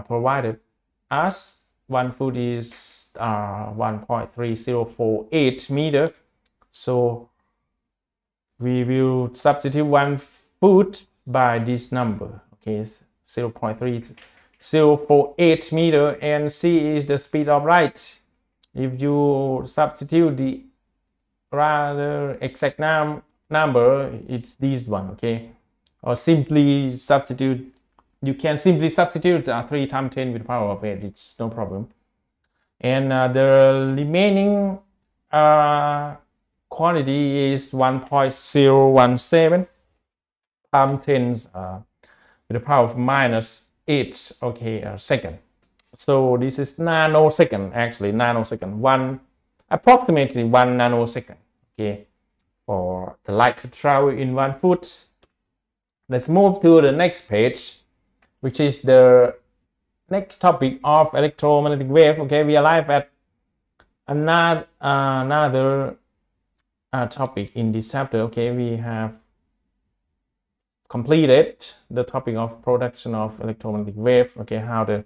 Speaker 1: provided us, 1 foot is 1.3048 meter. So we will substitute 1 foot by this number, okay? 0.3048 meter, and C is the speed of light. If you substitute the rather exact number, it's this one, okay? Or simply substitute, you can simply substitute 3 times 10 with the power of 8, it's no problem. And the remaining quantity is 1.017 times 10 with the power of -8, okay, second. So this is nanosecond, actually nanosecond, approximately 1 nanosecond, okay, for the light to travel in 1 foot. Let's move to the next page, which is the next topic of electromagnetic wave. Okay, we arrive at another topic in this chapter. Okay, we have completed the topic of production of electromagnetic wave, okay, how the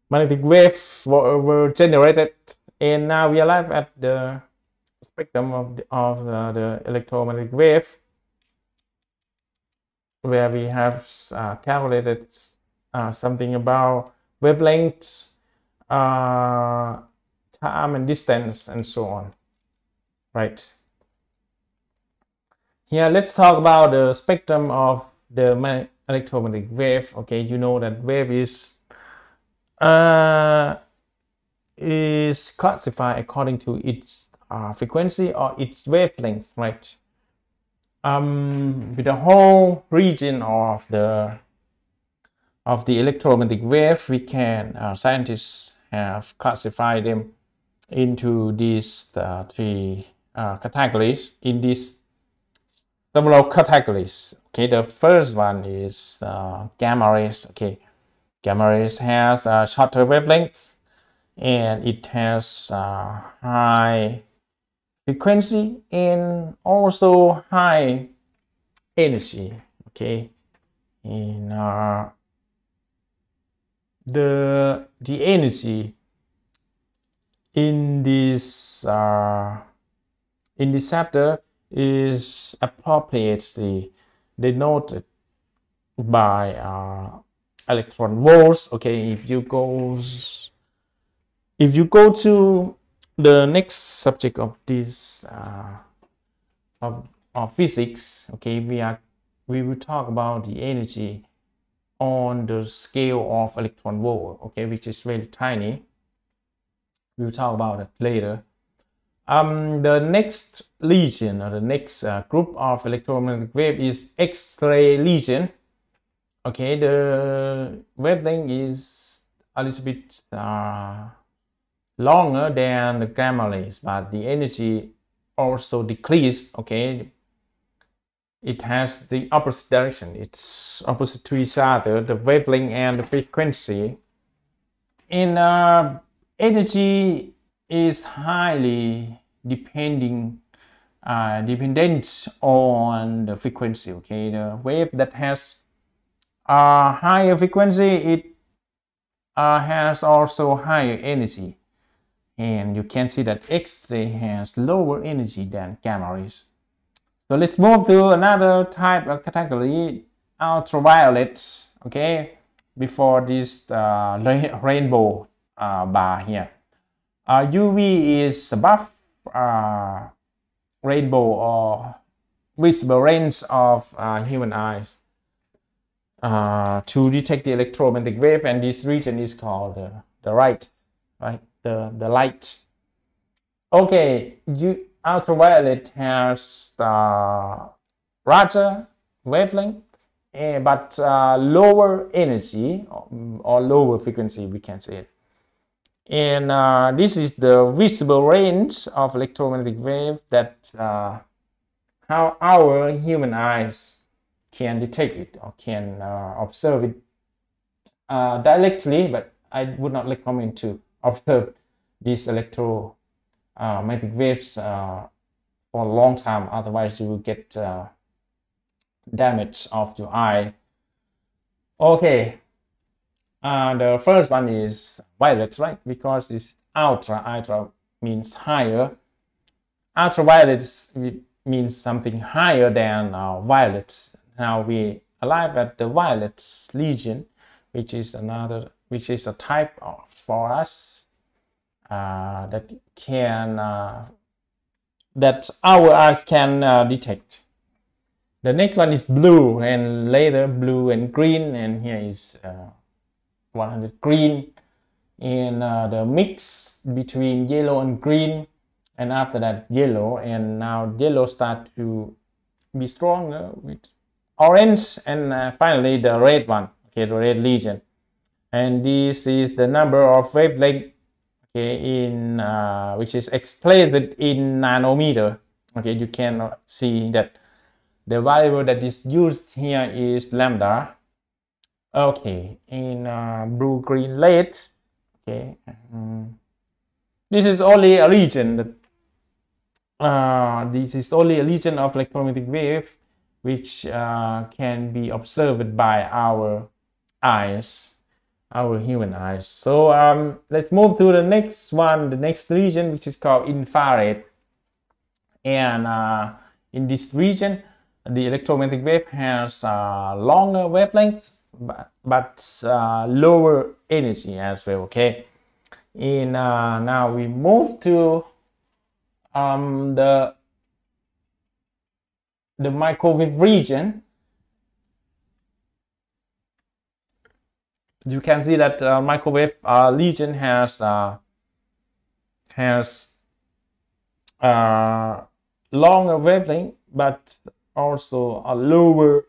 Speaker 1: magnetic waves were generated, and now we arrive at the spectrum of the electromagnetic wave, where we have calculated something about wavelength, time and distance, and so on, right? Here, let's talk about the spectrum of the electromagnetic wave. Okay, you know that wave is is classified according to its frequency or its wavelength, right? With the whole region of the electromagnetic wave, we can scientists have classified them into these three categories. In these several categories, okay, the first one is gamma rays. Okay, gamma rays has shorter wavelengths and it has high frequency and also high energy. Okay, and the energy in this chapter is appropriately denoted by electron volts. Okay, if you go to the next subject of this of physics, okay, we will talk about the energy on the scale of electron volt, okay, which is very tiny. We will talk about it later. The next region or the next group of electromagnetic wave is X-ray region. Okay, the wavelength is a little bit longer than the gamma rays, but the energy also decreased. Okay, it has the opposite direction. It's opposite to each other, the wavelength and the frequency. In energy is highly dependent on the frequency. Okay, the wave that has a higher frequency, it has also higher energy, and you can see that X-ray has lower energy than gamma rays. So let's move to another type of category, ultraviolet. Okay, before this rainbow bar here. UV is above rainbow or visible range of human eyes to detect the electromagnetic wave, and this region is called the right, the light. Okay, ultraviolet has larger wavelength, but lower energy or lower frequency, we can say it. And this is the visible range of electromagnetic wave that how our human eyes can detect it or can observe it directly, but I would not recommend to observe these electromagnetic waves for a long time, otherwise you will get damage of your eye. Okay. The first one is violet, right? Because it's ultra means higher. Ultraviolet means something higher than violet. Now we arrive at the violet region, which is a type for us that our eyes can detect. The next one is blue, and later blue and green, and here is 100 green, and the mix between yellow and green, and after that yellow, and now yellow start to be stronger with orange, and finally the red one, okay, the red region. And this is the number of wavelength, okay, in which is expressed in nanometer. Okay, you can see that the variable that is used here is lambda. Okay, in blue, green, red. Okay, this is only a region that this is only a region of electromagnetic wave which can be observed by our eyes, our human eyes. So let's move to the next one, the next region, which is called infrared. And in this region, the electromagnetic wave has longer wavelengths, but lower energy as well. Okay, and now we move to the microwave region. You can see that microwave region has has longer wavelength, but also a lower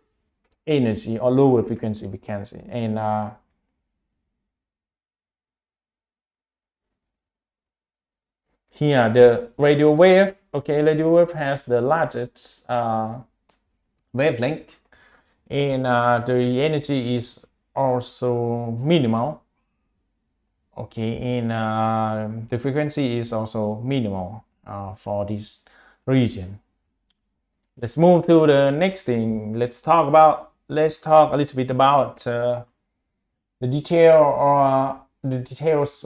Speaker 1: energy or lower frequency, we can say. And here the radio wave, okay, radio wave has the largest wavelength, and the energy is also minimal, okay, and the frequency is also minimal for this region. Let's move to the next thing. Let's talk a little bit about the details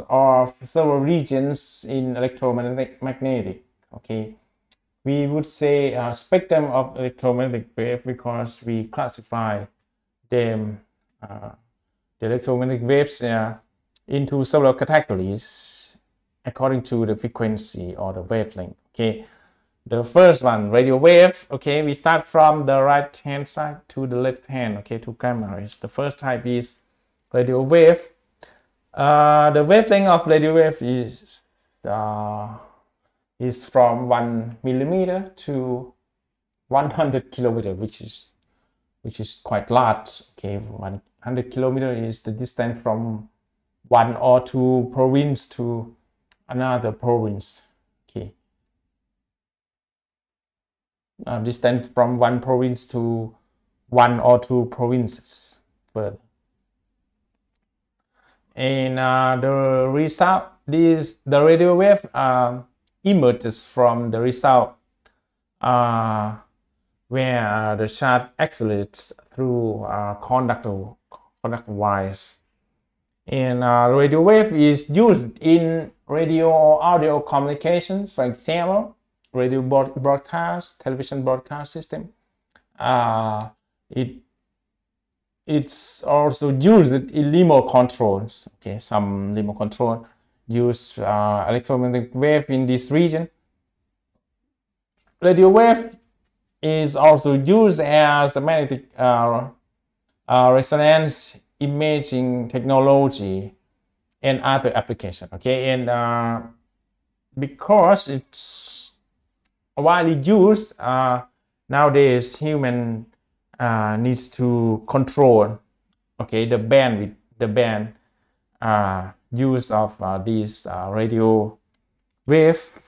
Speaker 1: of several regions in electromagnetic. Okay, we would say a spectrum of electromagnetic wave because we classify them, the electromagnetic waves, into several categories according to the frequency or the wavelength. Okay, the first one, radio wave. Okay, we start from the right hand side to the left hand. Okay, two cameras. The first type is radio wave. The wavelength of radio wave is from 1 millimeter to 100 kilometer, which is quite large. Okay, 100 kilometer is the distance from one or two province to another province. Okay, distance from one province to one or two provinces further. And the result, the radio wave emerges from the result where the charge accelerates through conductor wires. And radio wave is used in radio or audio communications, for example, radio broadcast, television broadcast system. It's also used in limo controls. Okay, some limo control use electromagnetic wave in this region. Radio wave is also used as a magnetic resonance imaging technology and other applications. Okay, and because it's widely used nowadays, human needs to control, okay, the band use of these radio wave.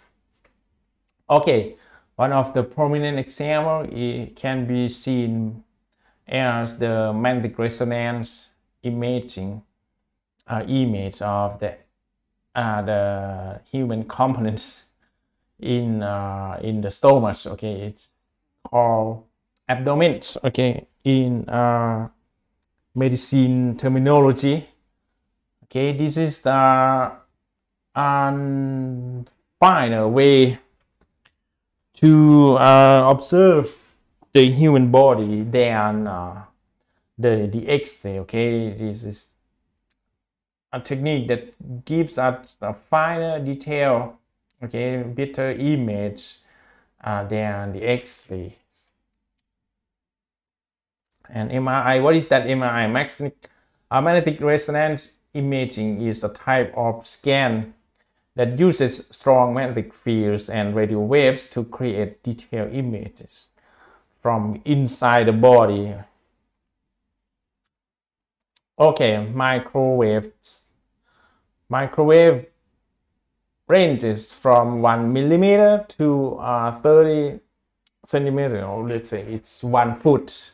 Speaker 1: Okay, one of the prominent example can be seen as the magnetic resonance imaging image of the human components in the stomach. Okay, it's called abdomen. Okay, in medicine terminology. Okay, this is the final way to observe the human body than the X-ray. Okay, this is a technique that gives us a finer detail, okay, better image than the X-ray. And MRI, what is that MRI? Magnetic resonance imaging is a type of scan that uses strong magnetic fields and radio waves to create detailed images from inside the body. Okay, microwaves. Microwave ranges from 1 millimeter to 30 centimeter, or let's say it's 1 foot.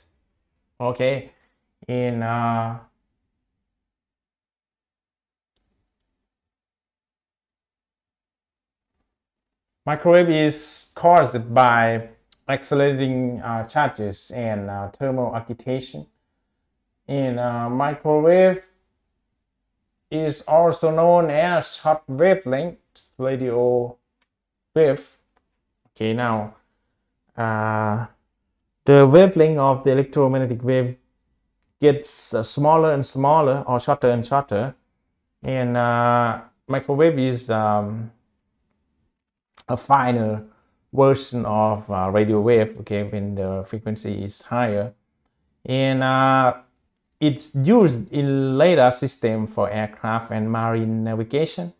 Speaker 1: Okay, in microwave is caused by accelerating charges and thermal agitation. In microwave is also known as short wavelength radio wave. Okay, now the wavelength of the electromagnetic wave gets smaller and smaller, or shorter and shorter, and microwave is a finer version of radio wave. Okay, when the frequency is higher, and it's used in radar system for aircraft and marine navigation.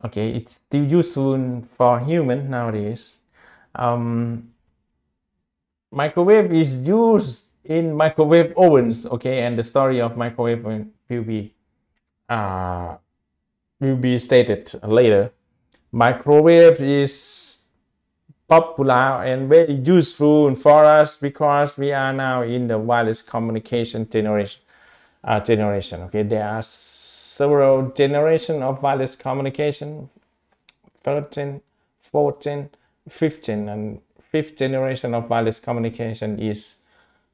Speaker 1: Okay, it's still useful for human nowadays. Microwave is used in microwave ovens. Okay, and the story of microwave will be stated later. Microwave is popular and very useful for us because we are now in the wireless communication generation. Okay, there are several generations of wireless communication: 13, 14, 15, and 5th generation of wireless communication is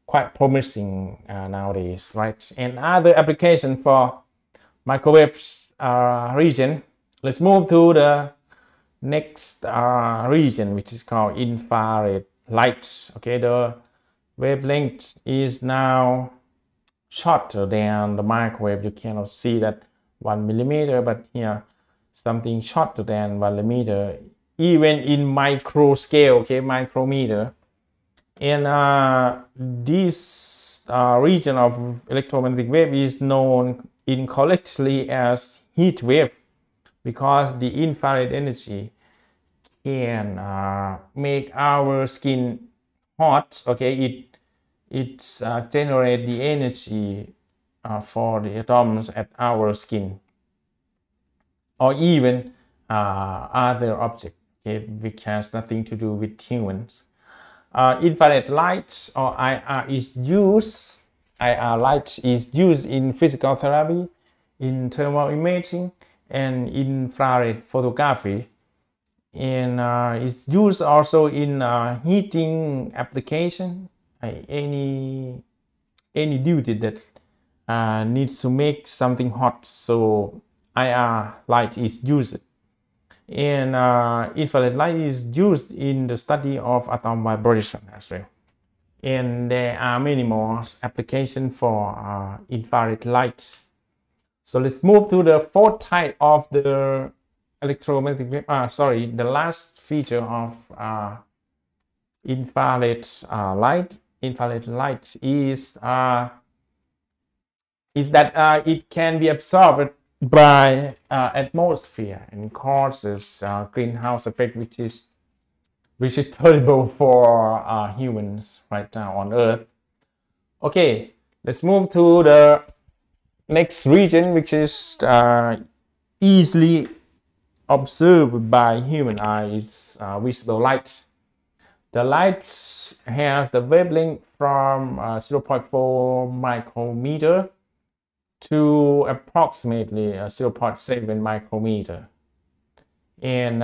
Speaker 1: quite promising nowadays, right? And other application for microwave region. Let's move to the next region, which is called infrared light. Okay, the wavelength is now shorter than the microwave. You cannot see that 1 millimeter, but here something shorter than 1 millimeter, even in micro scale. Okay, micrometer. And this region of electromagnetic wave is known incorrectly as heat wave, because the infrared energy can make our skin hot. Okay, it generates the energy for the atoms at our skin, or even other objects, okay, which has nothing to do with humans. Infrared light or IR is used. IR light is used in physical therapy, in thermal imaging, and infrared photography. And it's used also in heating application. Any duty that needs to make something hot, so IR light is used. And infrared light is used in the study of atom vibration as well. And there are many more applications for infrared light. So let's move to the 4th type of the electromagnetic wave. The last feature of infrared light. Infrared light is that it can be absorbed by atmosphere and causes greenhouse effect, which is terrible for humans right now on Earth. Okay, let's move to the next region, which is easily observed by human eyes. Visible light. The light has the wavelength from 0.4 micrometer to approximately 0.7 micrometer. And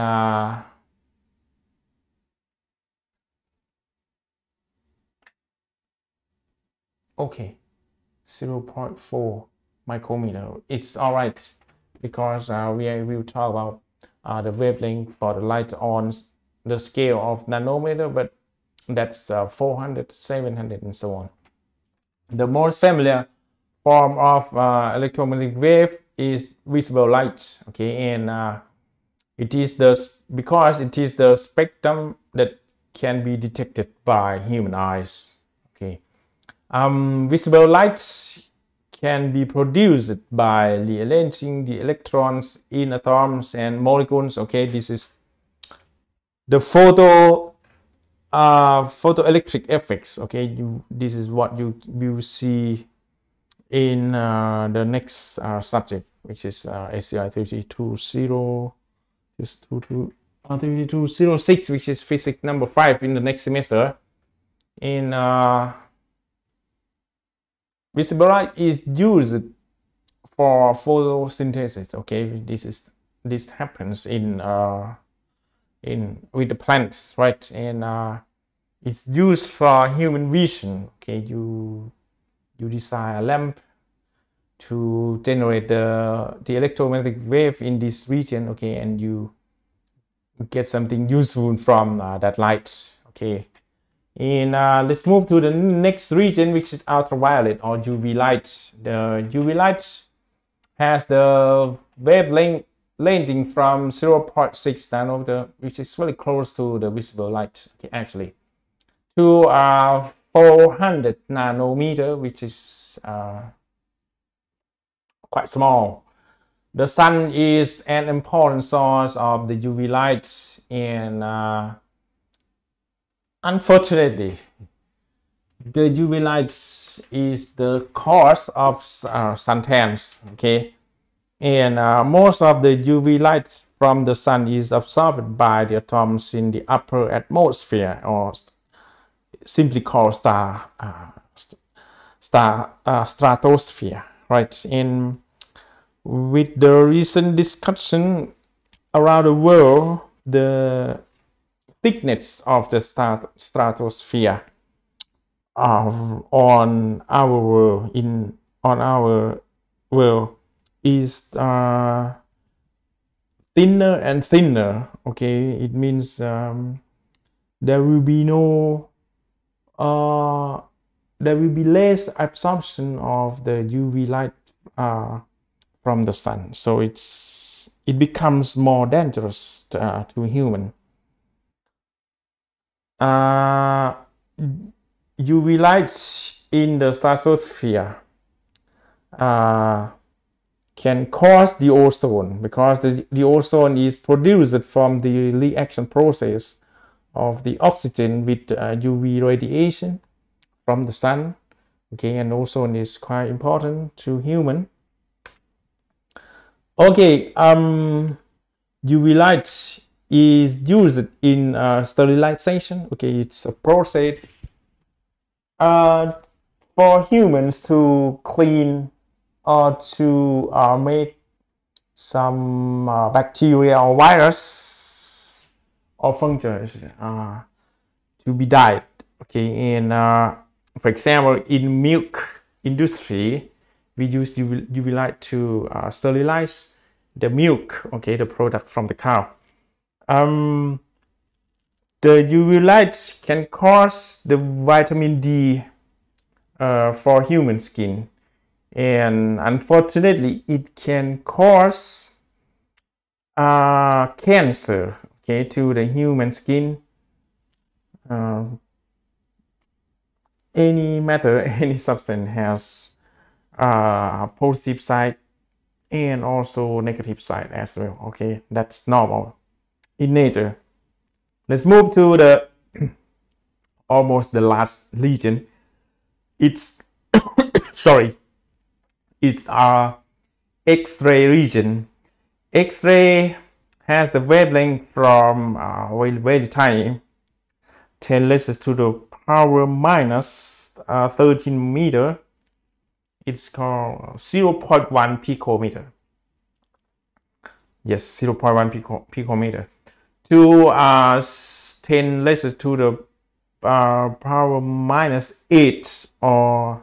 Speaker 1: okay, 0.4 micrometer. It's all right, because we will talk about the wavelength for the light on the scale of nanometer, but that's 400, 700, and so on. The most familiar form of electromagnetic wave is visible light. Okay, and because it is the spectrum that can be detected by human eyes. Okay, visible light can be produced by rearranging the electrons in atoms and molecules. Okay, this is the photoelectric effects. Okay, this is what you will see in the next subject, which is SCI33206, which is physics number 5 in the next semester. In visible light is used for photosynthesis. Okay, this happens in with the plants, right? And it's used for human vision. Okay, you design a lamp to generate the electromagnetic wave in this region. Okay, and you get something useful from that light. Okay, and let's move to the next region, which is ultraviolet or UV light. The UV light has the wavelength ranging from 0.6 nanometer, which is very close to the visible light, okay, actually, to 400 nanometer, which is quite small. the sun is an important source of the UV light, and unfortunately, the UV light is the cause of suntans. Okay, and most of the UV light from the sun is absorbed by the atoms in the upper atmosphere, or simply called stratosphere, right? And with the recent discussion around the world, the thickness of the stratosphere on our world is thinner and thinner. Okay, it means there will be less absorption of the UV light from the sun, so it becomes more dangerous to human. UV light in the stratosphere can cause the ozone, because the ozone is produced from the reaction process of the oxygen with UV radiation from the sun. Okay, and ozone is quite important to human. Okay, UV light is used in sterilization. Okay, it's a process for humans to clean or to make some bacteria or virus or fungus to be died. Okay, and for example, in milk industry, we use UV light to sterilize the milk. Okay, the product from the cow. The UV light can cause the vitamin D for human skin, and unfortunately it can cause cancer, okay, to the human skin. Any matter, any substance has a positive side and also negative side as well. Okay, that's normal in nature. Let's move to the almost the last region. It's sorry, it's our X-ray region. X-ray has the wavelength from very tiny, 10 raised to the power minus 13 meter. It's called 0.1 picometer. Yes, 0.1 picometer. To 10 raised to the power minus 8, or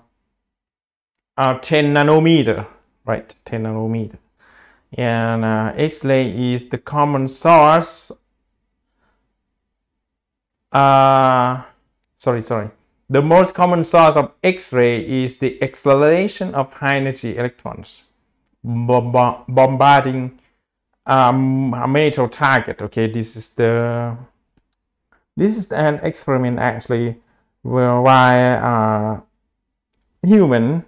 Speaker 1: 10 nanometer, right? 10 nanometer. And X-ray is the common source. The most common source of X-ray is the acceleration of high-energy electrons bombarding a metal target. Okay, this is an experiment actually whereby human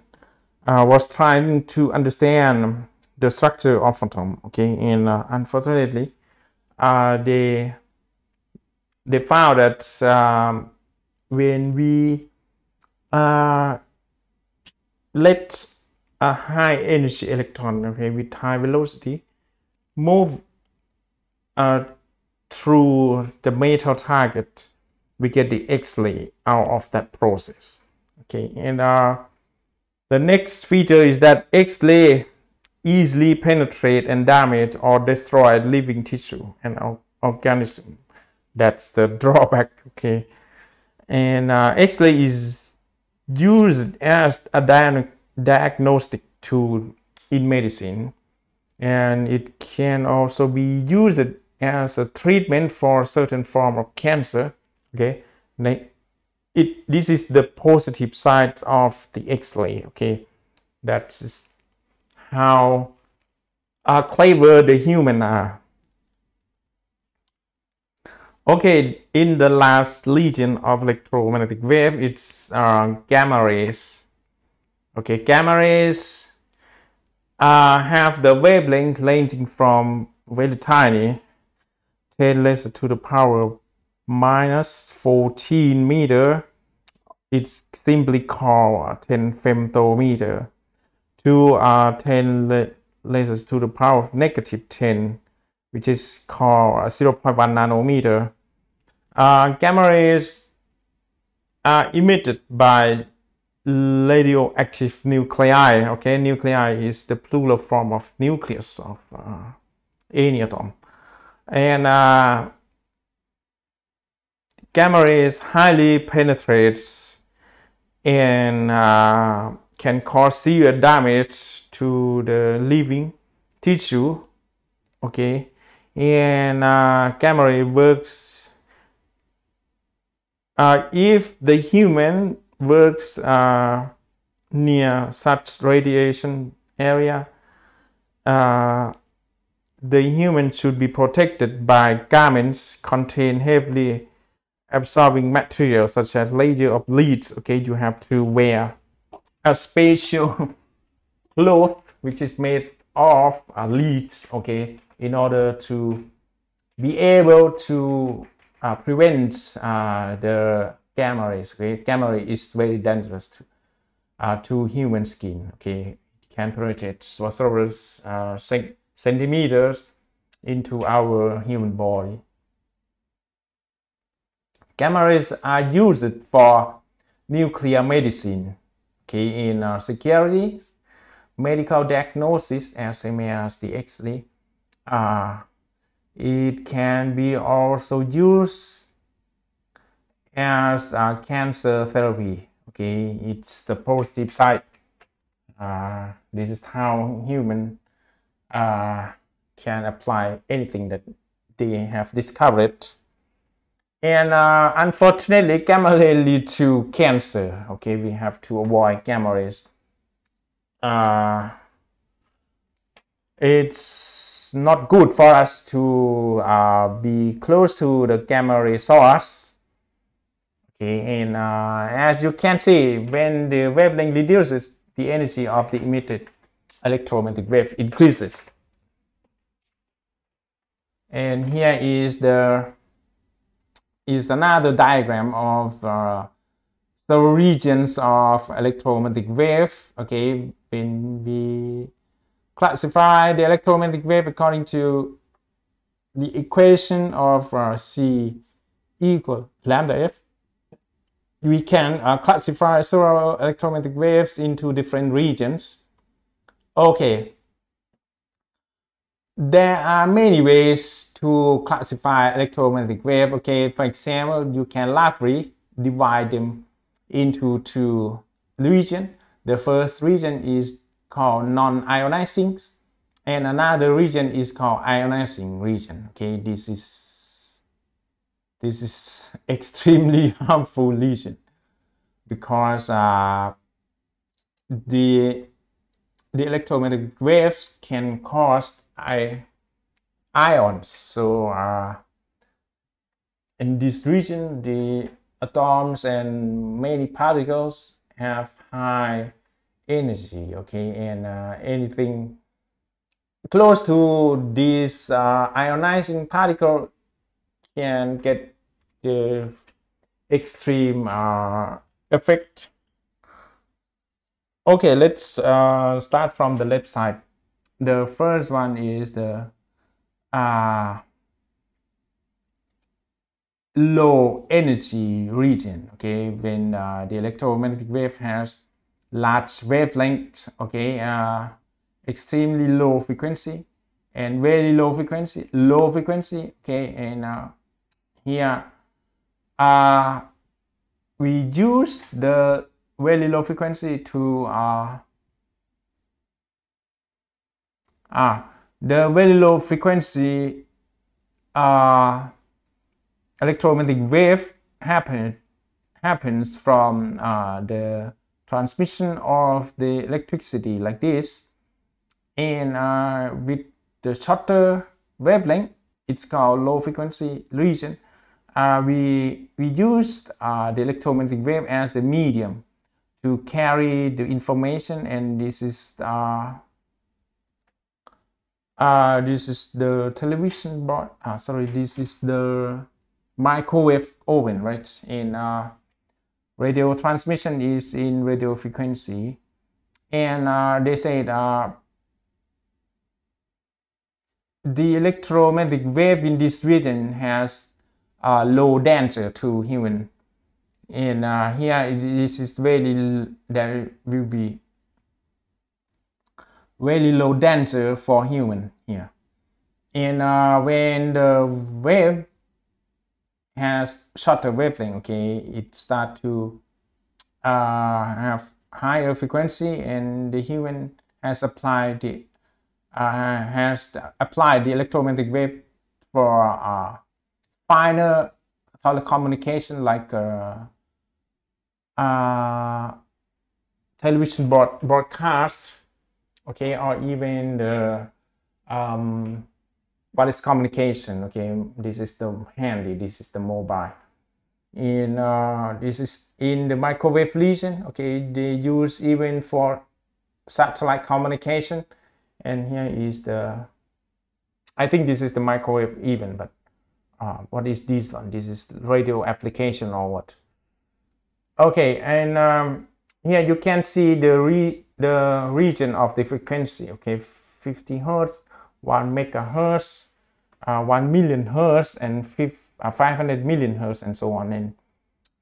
Speaker 1: was trying to understand the structure of atom. Okay, and unfortunately, they found that when we let a high energy electron, okay, with high velocity move through the metal target, we get the X-ray out of that process. Okay, and the next feature is that X-ray easily penetrate and damage or destroy living tissue and organism. That's the drawback. Okay, and X-ray is used as a diagnostic tool in medicine, and it can also be used as a treatment for certain form of cancer. Okay, this is the positive side of the X-ray. Okay, that's how clever the human are. Okay, in the last region of electromagnetic wave, it's gamma rays. Okay, gamma rays have the wavelength ranging from very tiny 10 raised to the power minus 14 meter. It's simply called 10 femtometer to 10 raised to the power negative 10, which is called 0.1 nanometer. Gamma rays are emitted by radioactive nuclei. Okay, nuclei is the plural form of nucleus of any atom. And gamma rays highly penetrates and can cause severe damage to the living tissue. Okay, and gamma ray works if the human works near such radiation area. The human should be protected by garments contain heavily absorbing material such as layer of leads. Okay, you have to wear a special cloth which is made of leads, okay, in order to be able to prevent the gamma rays. Okay, gamma ray is very dangerous to human skin. Okay, it can penetrate for several centimeters into our human body. Gamma rays are used for nuclear medicine, okay, in security, medical diagnosis, as same as the X-ray. It can be also used as cancer therapy. Okay, it's the positive side. This is how human can apply anything that they have discovered. And unfortunately, gamma rays lead to cancer. Okay, we have to avoid gamma rays. It's not good for us to be close to the gamma ray source. Okay, and as you can see, when the wavelength reduces, the energy of the emitted electromagnetic wave increases. And here is another diagram of the regions of electromagnetic wave. Okay, when we classify the electromagnetic wave according to the equation of C equal lambda F, we can classify several electromagnetic waves into different regions. Okay, there are many ways to classify electromagnetic wave. Okay, for example, you can roughly divide them into two regions. The first region is called non-ionizing, and another region is called ionizing region. Okay, this is extremely harmful region because the electromagnetic waves can cause ions. So in this region, the atoms and many particles have high energy. Okay, and anything close to this ionizing particle can get the extreme effect. Okay, let's start from the left side. The first one is the low energy region. Okay, when the electromagnetic wave has large wavelength, okay, extremely low frequency and very low frequency, okay, and here we use the very low frequency to the very low frequency electromagnetic wave happens from the transmission of the electricity like this, and with the shorter wavelength, it's called low frequency region. We used the electromagnetic wave as the medium to carry the information, and this is This is the television board. Sorry, this is the microwave oven, right? In radio transmission is in radio frequency, and they said the electromagnetic wave in this region has low danger to human. And here this is there will be very low danger for human here. And when the wave has shorter wavelength, okay, it start to have higher frequency, and the human has applied the electromagnetic wave for finer telecommunication, like television broadcast, okay, or even the wireless communication. Okay, this is the handy, this is the mobile. In this is in the microwave region. Okay, they use even for satellite communication. And here is the, I think this is the microwave even, but what is this one? This is radio application or what? Okay, and here you can see the region of the frequency. Okay, 50 hertz, 1 megahertz, 1 million hertz, and 500 million hertz, and so on. And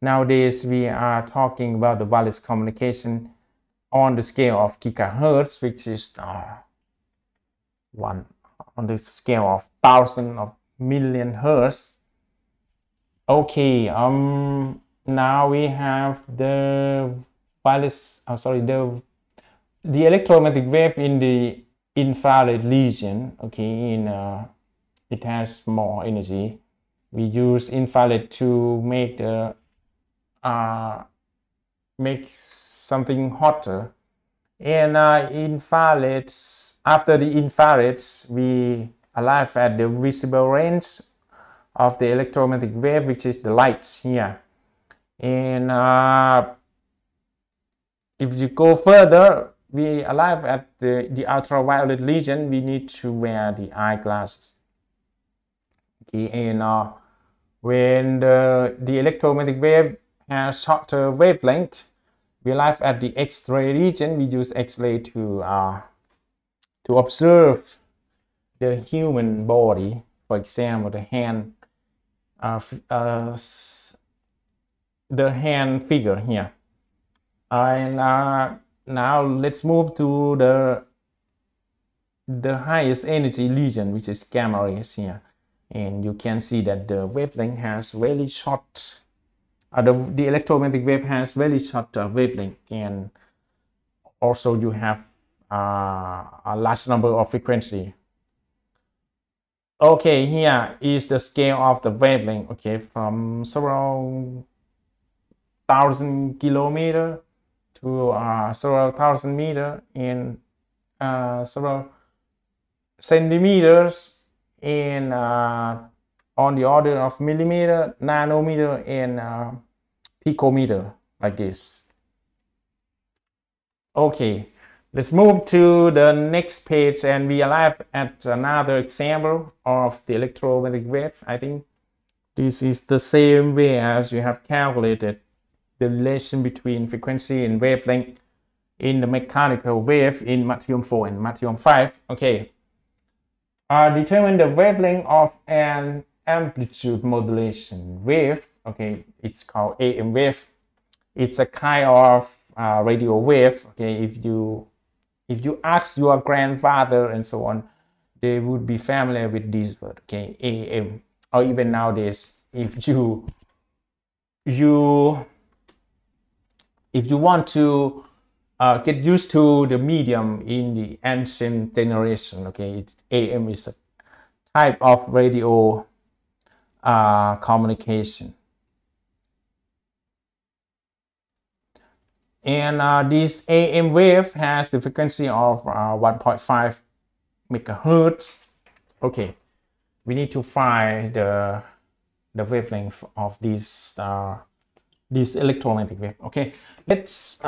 Speaker 1: nowadays we are talking about the wireless communication on the scale of gigahertz, which is one on the scale of thousand of million hertz. Okay, now we have the wireless, the electromagnetic wave in the infrared region. Okay, it has more energy. We use infrared to make the make something hotter. And infrared, after the infrared, we arrive at the visible range of the electromagnetic wave, which is the light here. And if you go further, we arrive at the ultraviolet region. We need to wear the eyeglasses. Okay, and when the electromagnetic wave has shorter wavelength, we arrive at the X-ray region. We use X-ray to observe the human body, for example, the hand figure here. And now let's move to the highest energy region, which is gamma rays here. And you can see that the wavelength has very short. The electromagnetic wave has very short wavelength, and also you have a large number of frequency. Okay, here is the scale of the wavelength. Okay, from several thousand kilometer to several thousand meter, and several centimeters, and on the order of millimeter, nanometer, and picometer, like this. Okay, let's move to the next page, and we arrive at another example of the electromagnetic wave. I think this is the same way as you have calculated the relation between frequency and wavelength in the mechanical wave in Module 4 and Module 5. Okay, determine the wavelength of an amplitude modulation wave. Okay, it's called AM wave. It's a kind of radio wave. Okay, if you ask your grandfather and so on, they would be familiar with this word. Okay, AM. Or even nowadays, if you want to get used to the medium in the ancient generation, okay, AM is a type of radio communication. And this AM wave has the frequency of 1.5 megahertz. Okay, we need to find the wavelength of this electromagnetic wave. Okay, let's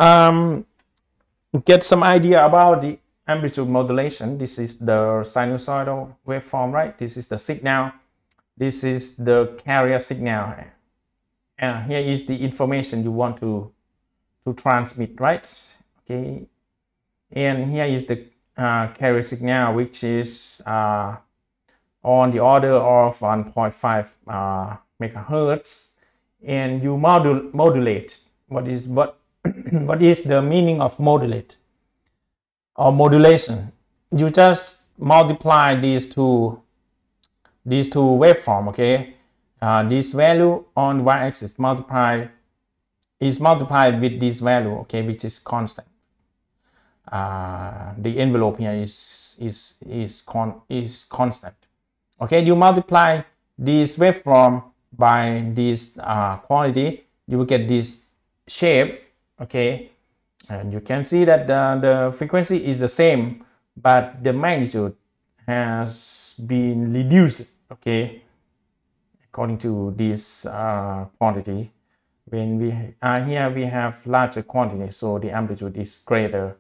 Speaker 1: get some idea about the amplitude modulation. This is the sinusoidal waveform, right? This is the signal. This is the carrier signal. And here is the information you want to transmit, right? Okay. And here is the carrier signal, which is on the order of 1.5 megahertz. And you modulate. What is the meaning of modulate or modulation? You just multiply these two waveform, okay? This value on y-axis is multiplied with this value, okay, which is constant. The envelope here is constant. Okay, you multiply this waveform by this quantity, you will get this shape, okay, and you can see that the frequency is the same, but the magnitude has been reduced, okay, according to this quantity. When we here we have larger quantity, so the amplitude is greater,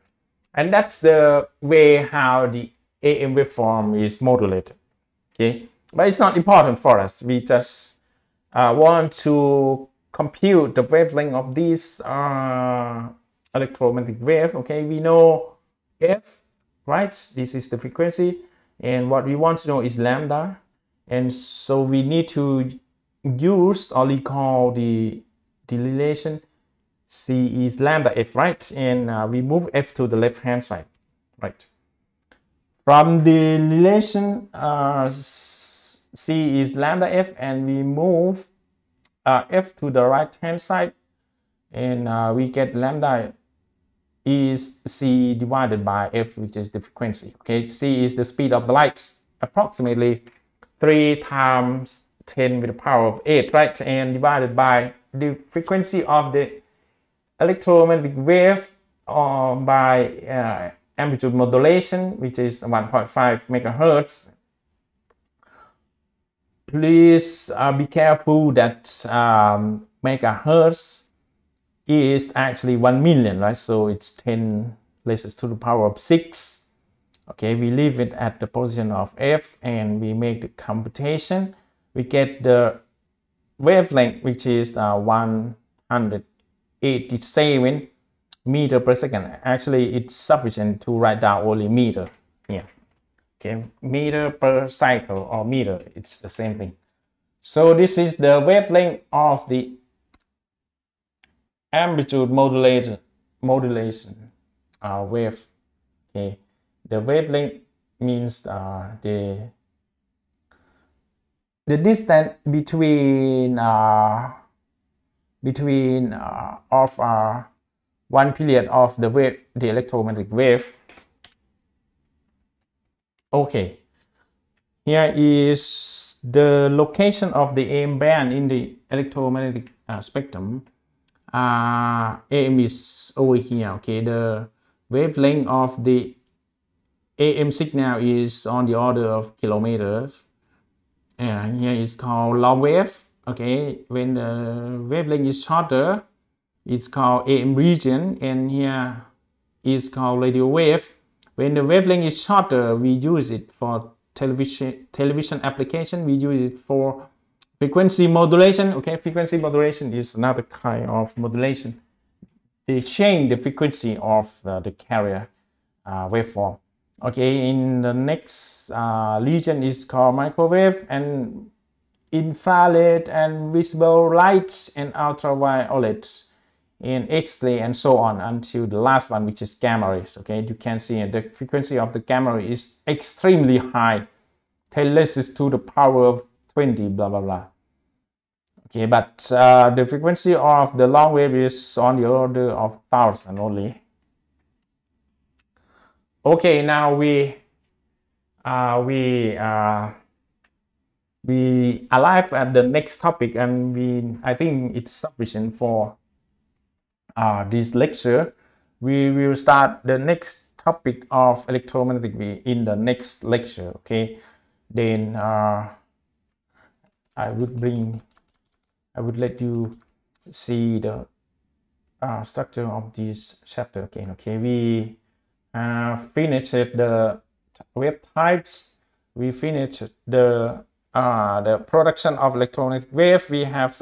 Speaker 1: and that's the way how the AM waveform is modulated, okay. But it's not important for us. We just want to compute the wavelength of this electromagnetic wave, okay. We know F, right? This is the frequency, and what we want to know is lambda, and so we need to use or recall the relation C is lambda F, right? And we move F to the left hand side, right? From the relation C is lambda F, and we move F to the right hand side, and we get lambda is C divided by F, which is the frequency, okay. C is the speed of the light, approximately 3 times 10 with the power of 8, right? And divided by the frequency of the electromagnetic wave by amplitude modulation, which is 1.5 megahertz. Please be careful that megahertz is actually 1 million, right? So it's 10 raised to the power of 6. Okay, we leave it at the position of F, and we make the computation. We get the wavelength, which is 187 meter per second. Actually, it's sufficient to write down only meter here. Okay, meter per cycle or meter, it's the same thing. So this is the wavelength of the amplitude modulation wave. Okay, the wavelength means the distance between one period of the wave, the electromagnetic wave. Okay, here is the location of the AM band in the electromagnetic spectrum. AM is over here, okay. The wavelength of the AM signal is on the order of kilometers. Here is called long wave, okay. When the wavelength is shorter, it's called AM region, and here is called radio wave. When the wavelength is shorter, we use it for television application. We use it for frequency modulation. Okay, frequency modulation is another kind of modulation. They change the frequency of the carrier waveform. Okay, in the next region is called microwave, and infrared and visible light and ultraviolet and X-ray and so on until the last one, which is gamma rays. Okay, you can see the frequency of the gamma ray is extremely high, 10 raised to the power of 20, blah blah blah. Okay, but the frequency of the long wave is on the order of 1,000 only. Okay, now we arrive at the next topic, and I think it's sufficient for this lecture. We will start the next topic of electromagnetic wave in the next lecture. Okay, then I would let you see the structure of this chapter again. Okay, we finished the wave types. We finished the production of electromagnetic wave. We have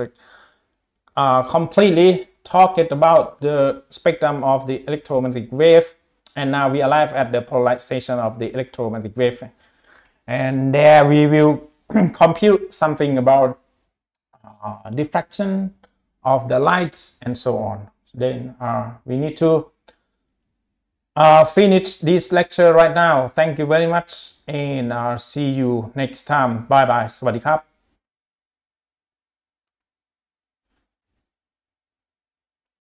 Speaker 1: completely talked about the spectrum of the electromagnetic wave, and now we arrive at the polarization of the electromagnetic wave, and there we will compute something about diffraction of the lights and so on. Then we need to finish this lecture right now. Thank you very much, and see you next time. Bye bye. สวัสดีครับ